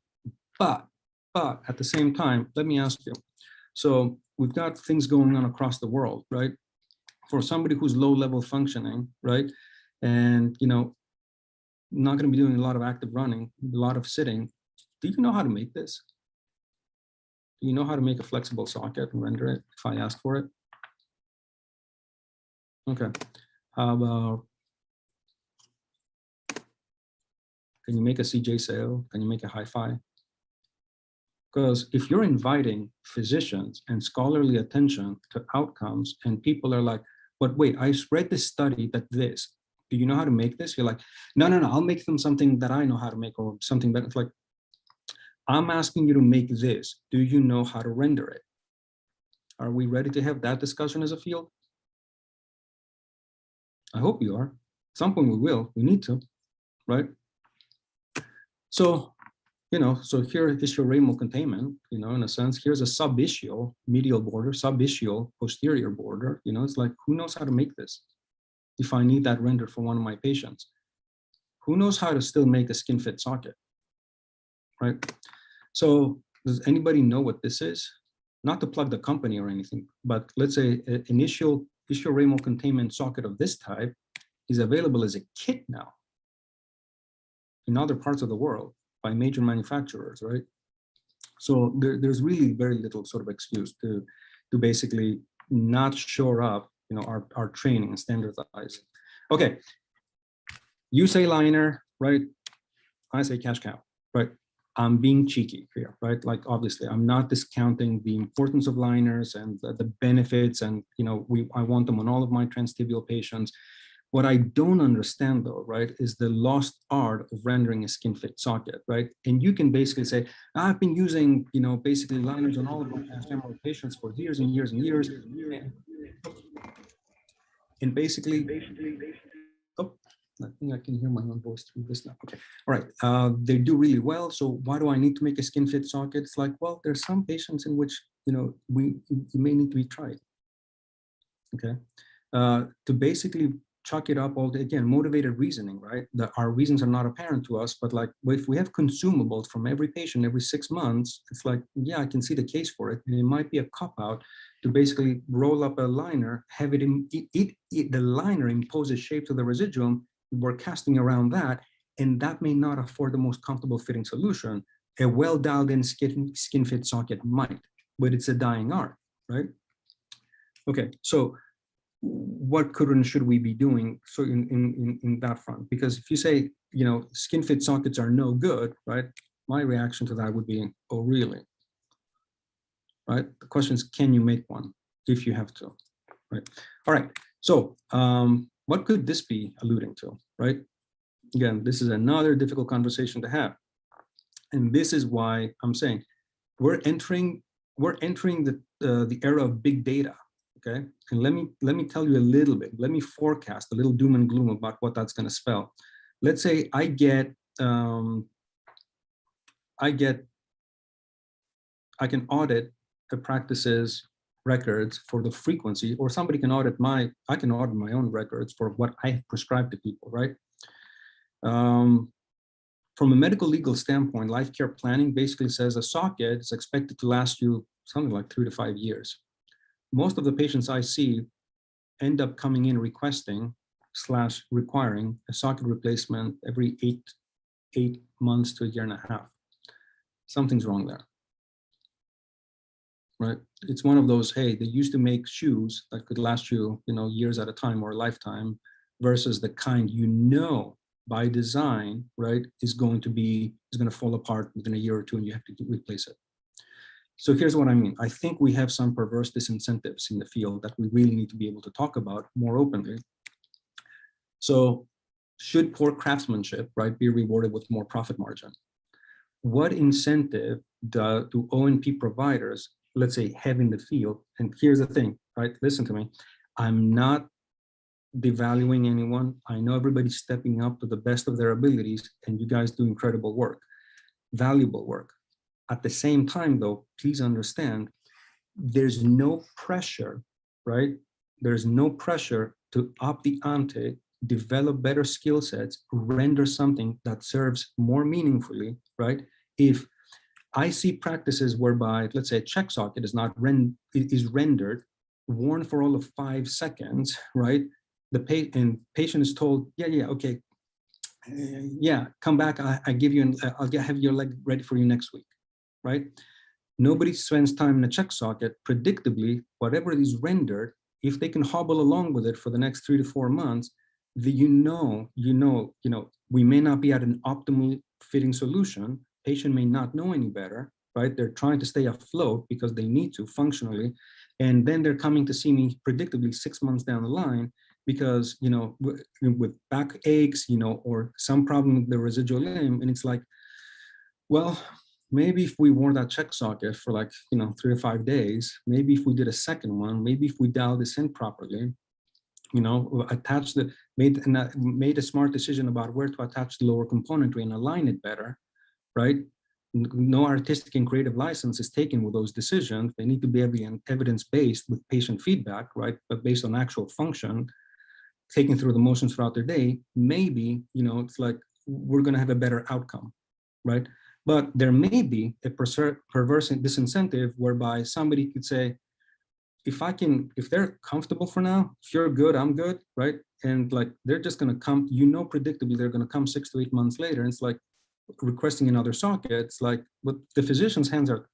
Speaker 2: but at the same time, let me ask you. So we've got things going on across the world, right? For somebody who's low-level functioning, right? And, not going to be doing a lot of active running, a lot of sitting. Do you know how to make this? Do you know how to make a flexible socket and render it if I ask for it? Okay. How about, can you make a CJ sale? Can you make a hi-fi? Because if you're inviting physicians and scholarly attention to outcomes and people are like, but wait, I read this study that this, do you know how to make this? You're like, no, I'll make them something that I know how to make, or something that it's like, I'm asking you to make this. Do you know how to render it? Are we ready to have that discussion as a field? I hope you are. At some point we will, we need to, right? So, so here is your ramal containment, in a sense. Here's a subischal medial border, subischal posterior border. It's like, who knows how to make this? If I need that rendered for one of my patients, who knows how to still make a skin fit socket, right? So does anybody know what this is? Not to plug the company or anything, but let's say an initial ramal containment socket of this type is available as a kit now in other parts of the world by major manufacturers, right? So there's really very little sort of excuse to basically not shore up our training and standardize. Okay, you say liner, right? I say cash cow, right? I'm being cheeky here, right? Like, obviously, I'm not discounting the importance of liners and the benefits, and I want them on all of my transtibial patients. What I don't understand, though, right, is the lost art of rendering a skin fit socket, right? And you can basically say, I've been using, basically liners on all of my transfemoral patients for years and years and years. And basically, oh, I think I can hear my own voice through this now. Okay, all right. They do really well. So why do I need to make a skin fit socket? It's like, well, there's some patients in which, it may need to be tried. Okay, to basically chuck it up all day, again, motivated reasoning, right? That our reasons are not apparent to us, but like, if we have consumables from every patient every 6 months, it's like, yeah, I can see the case for it. And it might be a cop out to basically roll up a liner, have it, the liner imposes shape to the residuum, we're casting around that, and that may not afford the most comfortable fitting solution. A well dialed in skin fit socket might, but it's a dying art, right? Okay, so what could and should we be doing so in that front? Because if you say, skin fit sockets are no good, right? My reaction to that would be, oh, really? Right? The question is, can you make one if you have to, right? All right, so what could this be alluding to, right? Again, this is another difficult conversation to have. And this is why I'm saying we're entering the era of big data. Okay, and let me tell you a little bit. Let me forecast a little doom and gloom about what that's going to spell. Let's say I can audit the practice's records for the frequency, or somebody can audit I can audit my own records for what I have prescribed to people, right? From a medical legal standpoint, life care planning basically says a socket is expected to last you something like 3 to 5 years. Most of the patients I see end up coming in requesting / requiring a socket replacement every 8 months to a year and a half. Something's wrong there, right? It's one of those, hey, they used to make shoes that could last you, years at a time or a lifetime, versus the kind by design, right, is going to fall apart within a year or two and you have to replace it. So here's what I mean. I think we have some perverse disincentives in the field that we really need to be able to talk about more openly. So should poor craftsmanship, right, be rewarded with more profit margin? What incentive do O&P providers, let's say, have in the field? And here's the thing, right? Listen to me. I'm not devaluing anyone. I know everybody's stepping up to the best of their abilities, and you guys do incredible work, valuable work. At the same time, though, please understand, there's no pressure, right? There's no pressure to up the ante, develop better skill sets, render something that serves more meaningfully, right? If I see practices whereby, let's say, a check socket is not is rendered, worn for all of 5 seconds, right? The patient is told, yeah, okay, yeah, come back. I give you, I'll have your leg ready for you next week, right? Nobody spends time in a check socket. Predictably, whatever is rendered, if they can hobble along with it for the next 3 to 4 months, we may not be at an optimal fitting solution. Patient may not know any better, right? They're trying to stay afloat because they need to functionally, and then they're coming to see me predictably 6 months down the line because with back aches, or some problem with the residual limb, and it's like, well, maybe if we wore that check socket for 3 to 5 days, maybe if we did a second one, maybe if we dial this in properly, made a smart decision about where to attach the lower componentry and align it better, right? No artistic and creative license is taken with those decisions. They need to be evidence-based with patient feedback, right? But based on actual function, taken through the motions throughout their day, maybe, it's like we're going to have a better outcome, right? But there may be a perverse disincentive whereby somebody could say, if they're comfortable for now, if you're good, I'm good, right? And they're just going to come, predictably, they're going to come 6 to 8 months later. And it's like requesting another socket. It's like, but the physician's hands are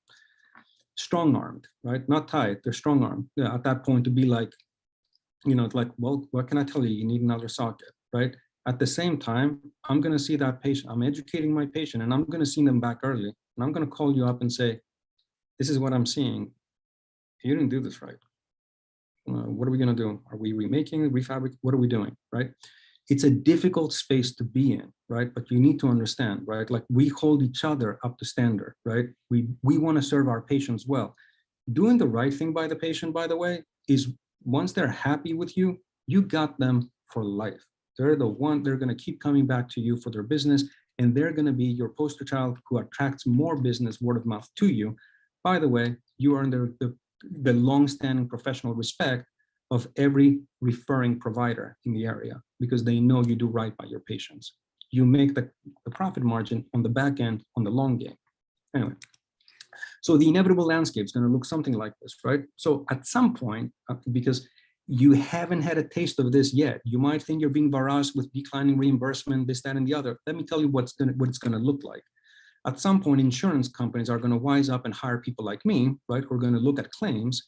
Speaker 2: strong-armed, right? Not tied, they're strong-armed. Yeah, at that point to be like, it's like, well, what can I tell you? You need another socket, right? At the same time, I'm going to see that patient. I'm educating my patient, and I'm going to see them back early. And I'm going to call you up and say, this is what I'm seeing. You didn't do this right. What are we going to do? Are we remaking, refabricating? What are we doing, right? It's a difficult space to be in, right? But you need to understand, right? Like, we hold each other up to standard, right? We want to serve our patients well. Doing the right thing by the patient, by the way, is once they're happy with you, you got them for life. They're going to keep coming back to you for their business, and they're going to be your poster child who attracts more business word of mouth to you. By the way, you earn the long-standing professional respect of every referring provider in the area because they know you do right by your patients. You make the profit margin on the back end on the long game. Anyway. So the inevitable landscape is going to look something like this, right? So at some point, because you haven't had a taste of this yet, you might think you're being barraged with declining reimbursement, this, that, and the other. Let me tell you what it's going to look like. At some point, insurance companies are going to wise up and hire people like me, right? Who are going to look at claims,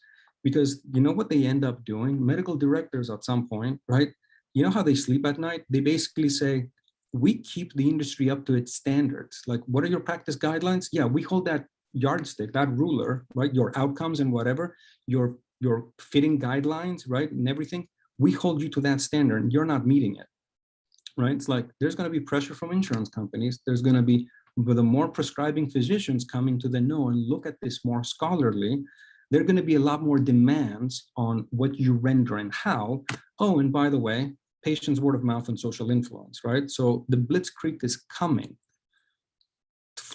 Speaker 2: because you know what they end up doing? Medical directors at some point, right? You know how they sleep at night? They basically say, we keep the industry up to its standards. Like, what are your practice guidelines? Yeah, we hold that yardstick, that ruler, right? Your outcomes and whatever, your fitting guidelines, right? And everything, we hold you to that standard and you're not meeting it, right? It's like, there's going to be pressure from insurance companies. There's going to be, with the more prescribing physicians coming to the know and look at this more scholarly, there are going to be a lot more demands on what you render and how. Oh, and by the way, patients' word of mouth and social influence, right? So the blitzkrieg is coming.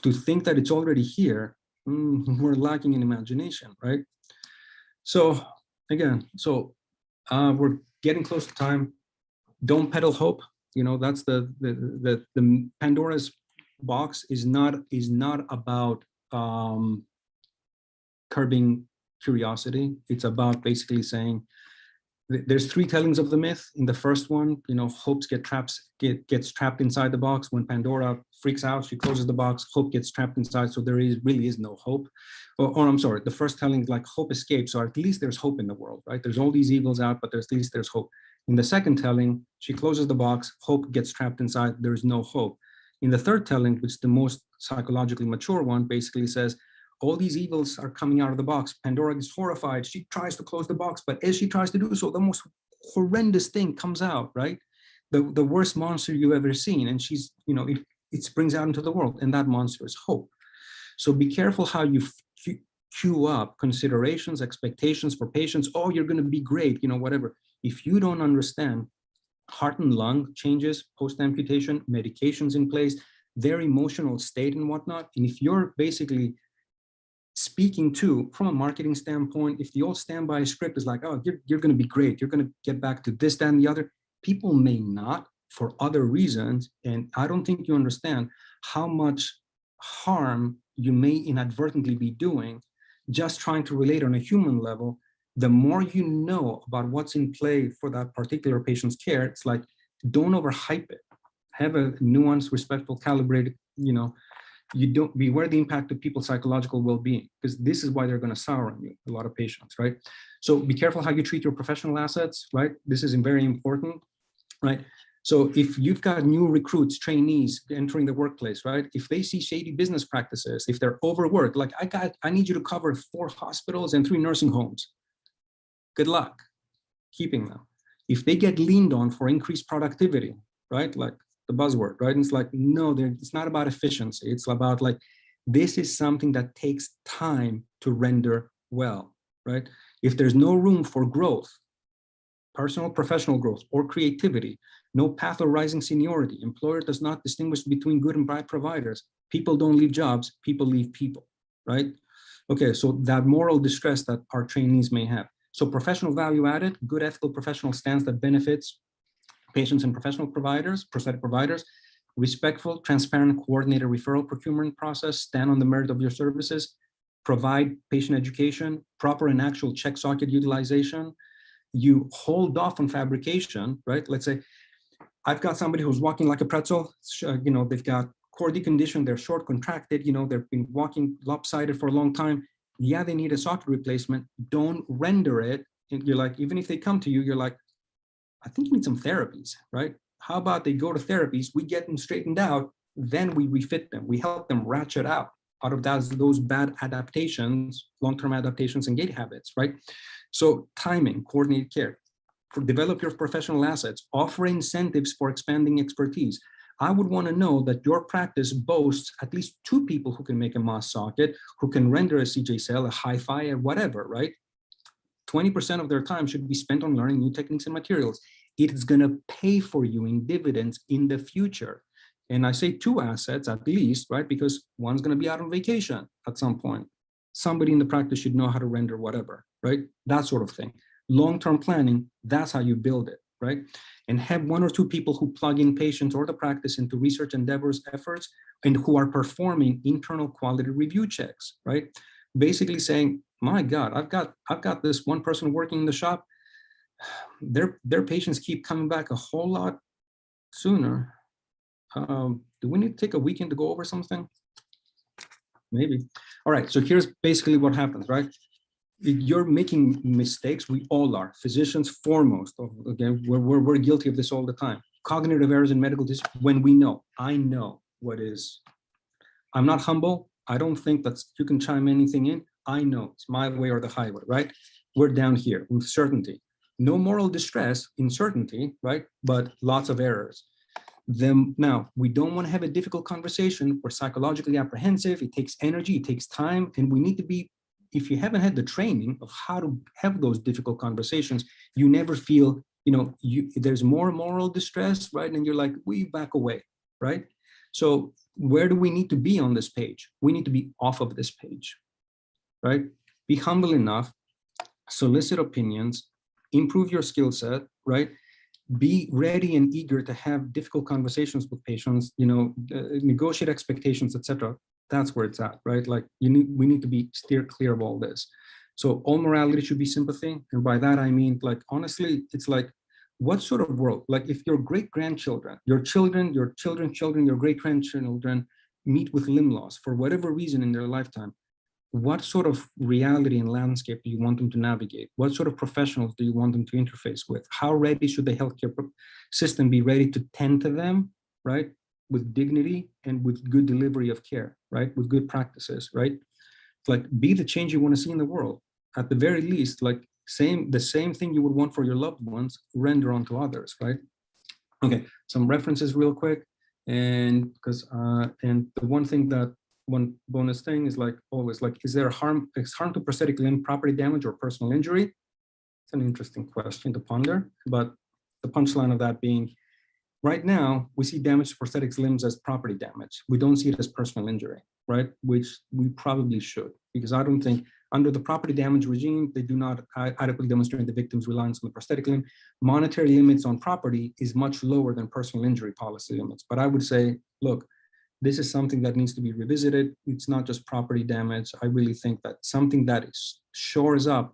Speaker 2: To think that it's already here, we're lacking in imagination, right? So again, we're getting close to time. Don't peddle hope. That's the Pandora's box is not about curbing curiosity. It's about basically saying there's 3 tellings of the myth. In the first one, hope gets trapped inside the box. When Pandora freaks out, she closes the box, hope gets trapped inside. So there really is no hope. Or I'm sorry, the first telling, like, hope escapes. So at least there's hope in the world, right? There's all these evils out, but at least there's hope. In the second telling, she closes the box, hope gets trapped inside, there's no hope. In the third telling, which is the most psychologically mature one, basically says, all these evils are coming out of the box. Pandora is horrified. She tries to close the box, but as she tries to do so, the most horrendous thing comes out, right? The worst monster you've ever seen. And she's, it springs out into the world, and that monster is hope. So be careful how you queue up considerations, expectations for patients. Oh, you're going to be great, whatever. If you don't understand heart and lung changes, post-amputation, medications in place, their emotional state and whatnot, and if you're basically speaking to, from a marketing standpoint, if the old standby script is like, oh, you're going to be great, you're going to get back to this, that, and the other, people may not for other reasons. And I don't think you understand how much harm you may inadvertently be doing just trying to relate on a human level. The more you know about what's in play for that particular patient's care, it's like, don't overhype it. Have a nuanced, respectful, calibrated, you don't beware the impact of people's psychological well-being, because this is why they're going to sour on you, a lot of patients, right? So be careful how you treat your professional assets, right? This is very important, right? So if you've got new recruits, trainees entering the workplace, right? If they see shady business practices, if they're overworked, like I need you to cover 4 hospitals and 3 nursing homes. Good luck keeping them. If they get leaned on for increased productivity, right? Like the buzzword, right? And it's like, no, it's not about efficiency. It's about like, this is something that takes time to render well, right? If there's no room for growth, personal, professional growth, or creativity, no path of rising seniority, employer does not distinguish between good and bad providers. People don't leave jobs, people leave people, right? Okay, so that moral distress that our trainees may have. So professional value added, good ethical professional stance that benefits patients and professional providers, prosthetic providers, respectful, transparent, coordinated referral procurement process, stand on the merit of your services, provide patient education, proper and actual check socket utilization. You hold off on fabrication, right? Let's say I've got somebody who's walking like a pretzel, they've got core deconditioned, they're short contracted, they've been walking lopsided for a long time. Yeah, they need a socket replacement. Don't render it. And you're like, even if they come to you, you're like, I think you need some therapies, right? How about they go to therapies, we get them straightened out, then we refit them. We help them ratchet out of those bad adaptations, long-term adaptations and gait habits, right? So timing, coordinated care, develop your professional assets, offer incentives for expanding expertise. I would want to know that your practice boasts at least 2 people who can make a Moss socket, who can render a CJ cell, a hi-fi, or whatever, right? 20% of their time should be spent on learning new techniques and materials. It's going to pay for you in dividends in the future. And I say 2 assets at least, right? Because one's going to be out on vacation at some point. Somebody in the practice should know how to render whatever, right? That sort of thing. Long-term planning, that's how you build it, right? And have 1 or 2 people who plug in patients or the practice into research endeavors efforts and who are performing internal quality review checks, right? Basically saying, my God, I've got this one person working in the shop. Their patients keep coming back a whole lot sooner. Do we need to take a weekend to go over something? Maybe. All right, so here's basically what happens, right? You're making mistakes. We all are. Physicians foremost. Again, we're guilty of this all the time. Cognitive errors in medical discipline. When we know, I know what is. I'm not humble. I don't think that you can chime anything in. I know it's my way or the highway, right? We're down here with certainty. No moral distress in certainty, right? But lots of errors. Now, we don't want to have a difficult conversation. We're psychologically apprehensive. It takes energy, it takes time, and we need to be, if you haven't had the training of how to have those difficult conversations, you never feel, there's more moral distress, right? And you're like, we back away, right? So where do we need to be on this page? We need to be off of this page, right? Be humble enough, solicit opinions, improve your skill set, right? Be ready and eager to have difficult conversations with patients, negotiate expectations, etc. That's where it's at, right? Like we need to be steer clear of all this. So all morality should be sympathy. And by that, I mean, like, honestly, it's like, what sort of world? Like if your great-grandchildren, your great-grandchildren meet with limb loss for whatever reason in their lifetime, what sort of reality and landscape do you want them to navigate? What sort of professionals do you want them to interface with? How ready should the healthcare system be ready to tend to them, right? With dignity and with good delivery of care, right? With good practices, right? like be the change you want to see in the world. At the very least, like the same thing you would want for your loved ones, render onto others, right? Okay, some references real quick. And because and the one bonus thing is like always like, is harm to prosthetic limb property damage or personal injury? It's an interesting question to ponder, but the punchline of that being, right now, we see damage to prosthetics limbs as property damage. We don't see it as personal injury, right? Which we probably should, because I don't think under the property damage regime, they do not adequately demonstrate the victim's reliance on the prosthetic limb. Monetary limits on property is much lower than personal injury policy limits. But I would say, look, this is something that needs to be revisited. It's not just property damage. I really think that something that shores up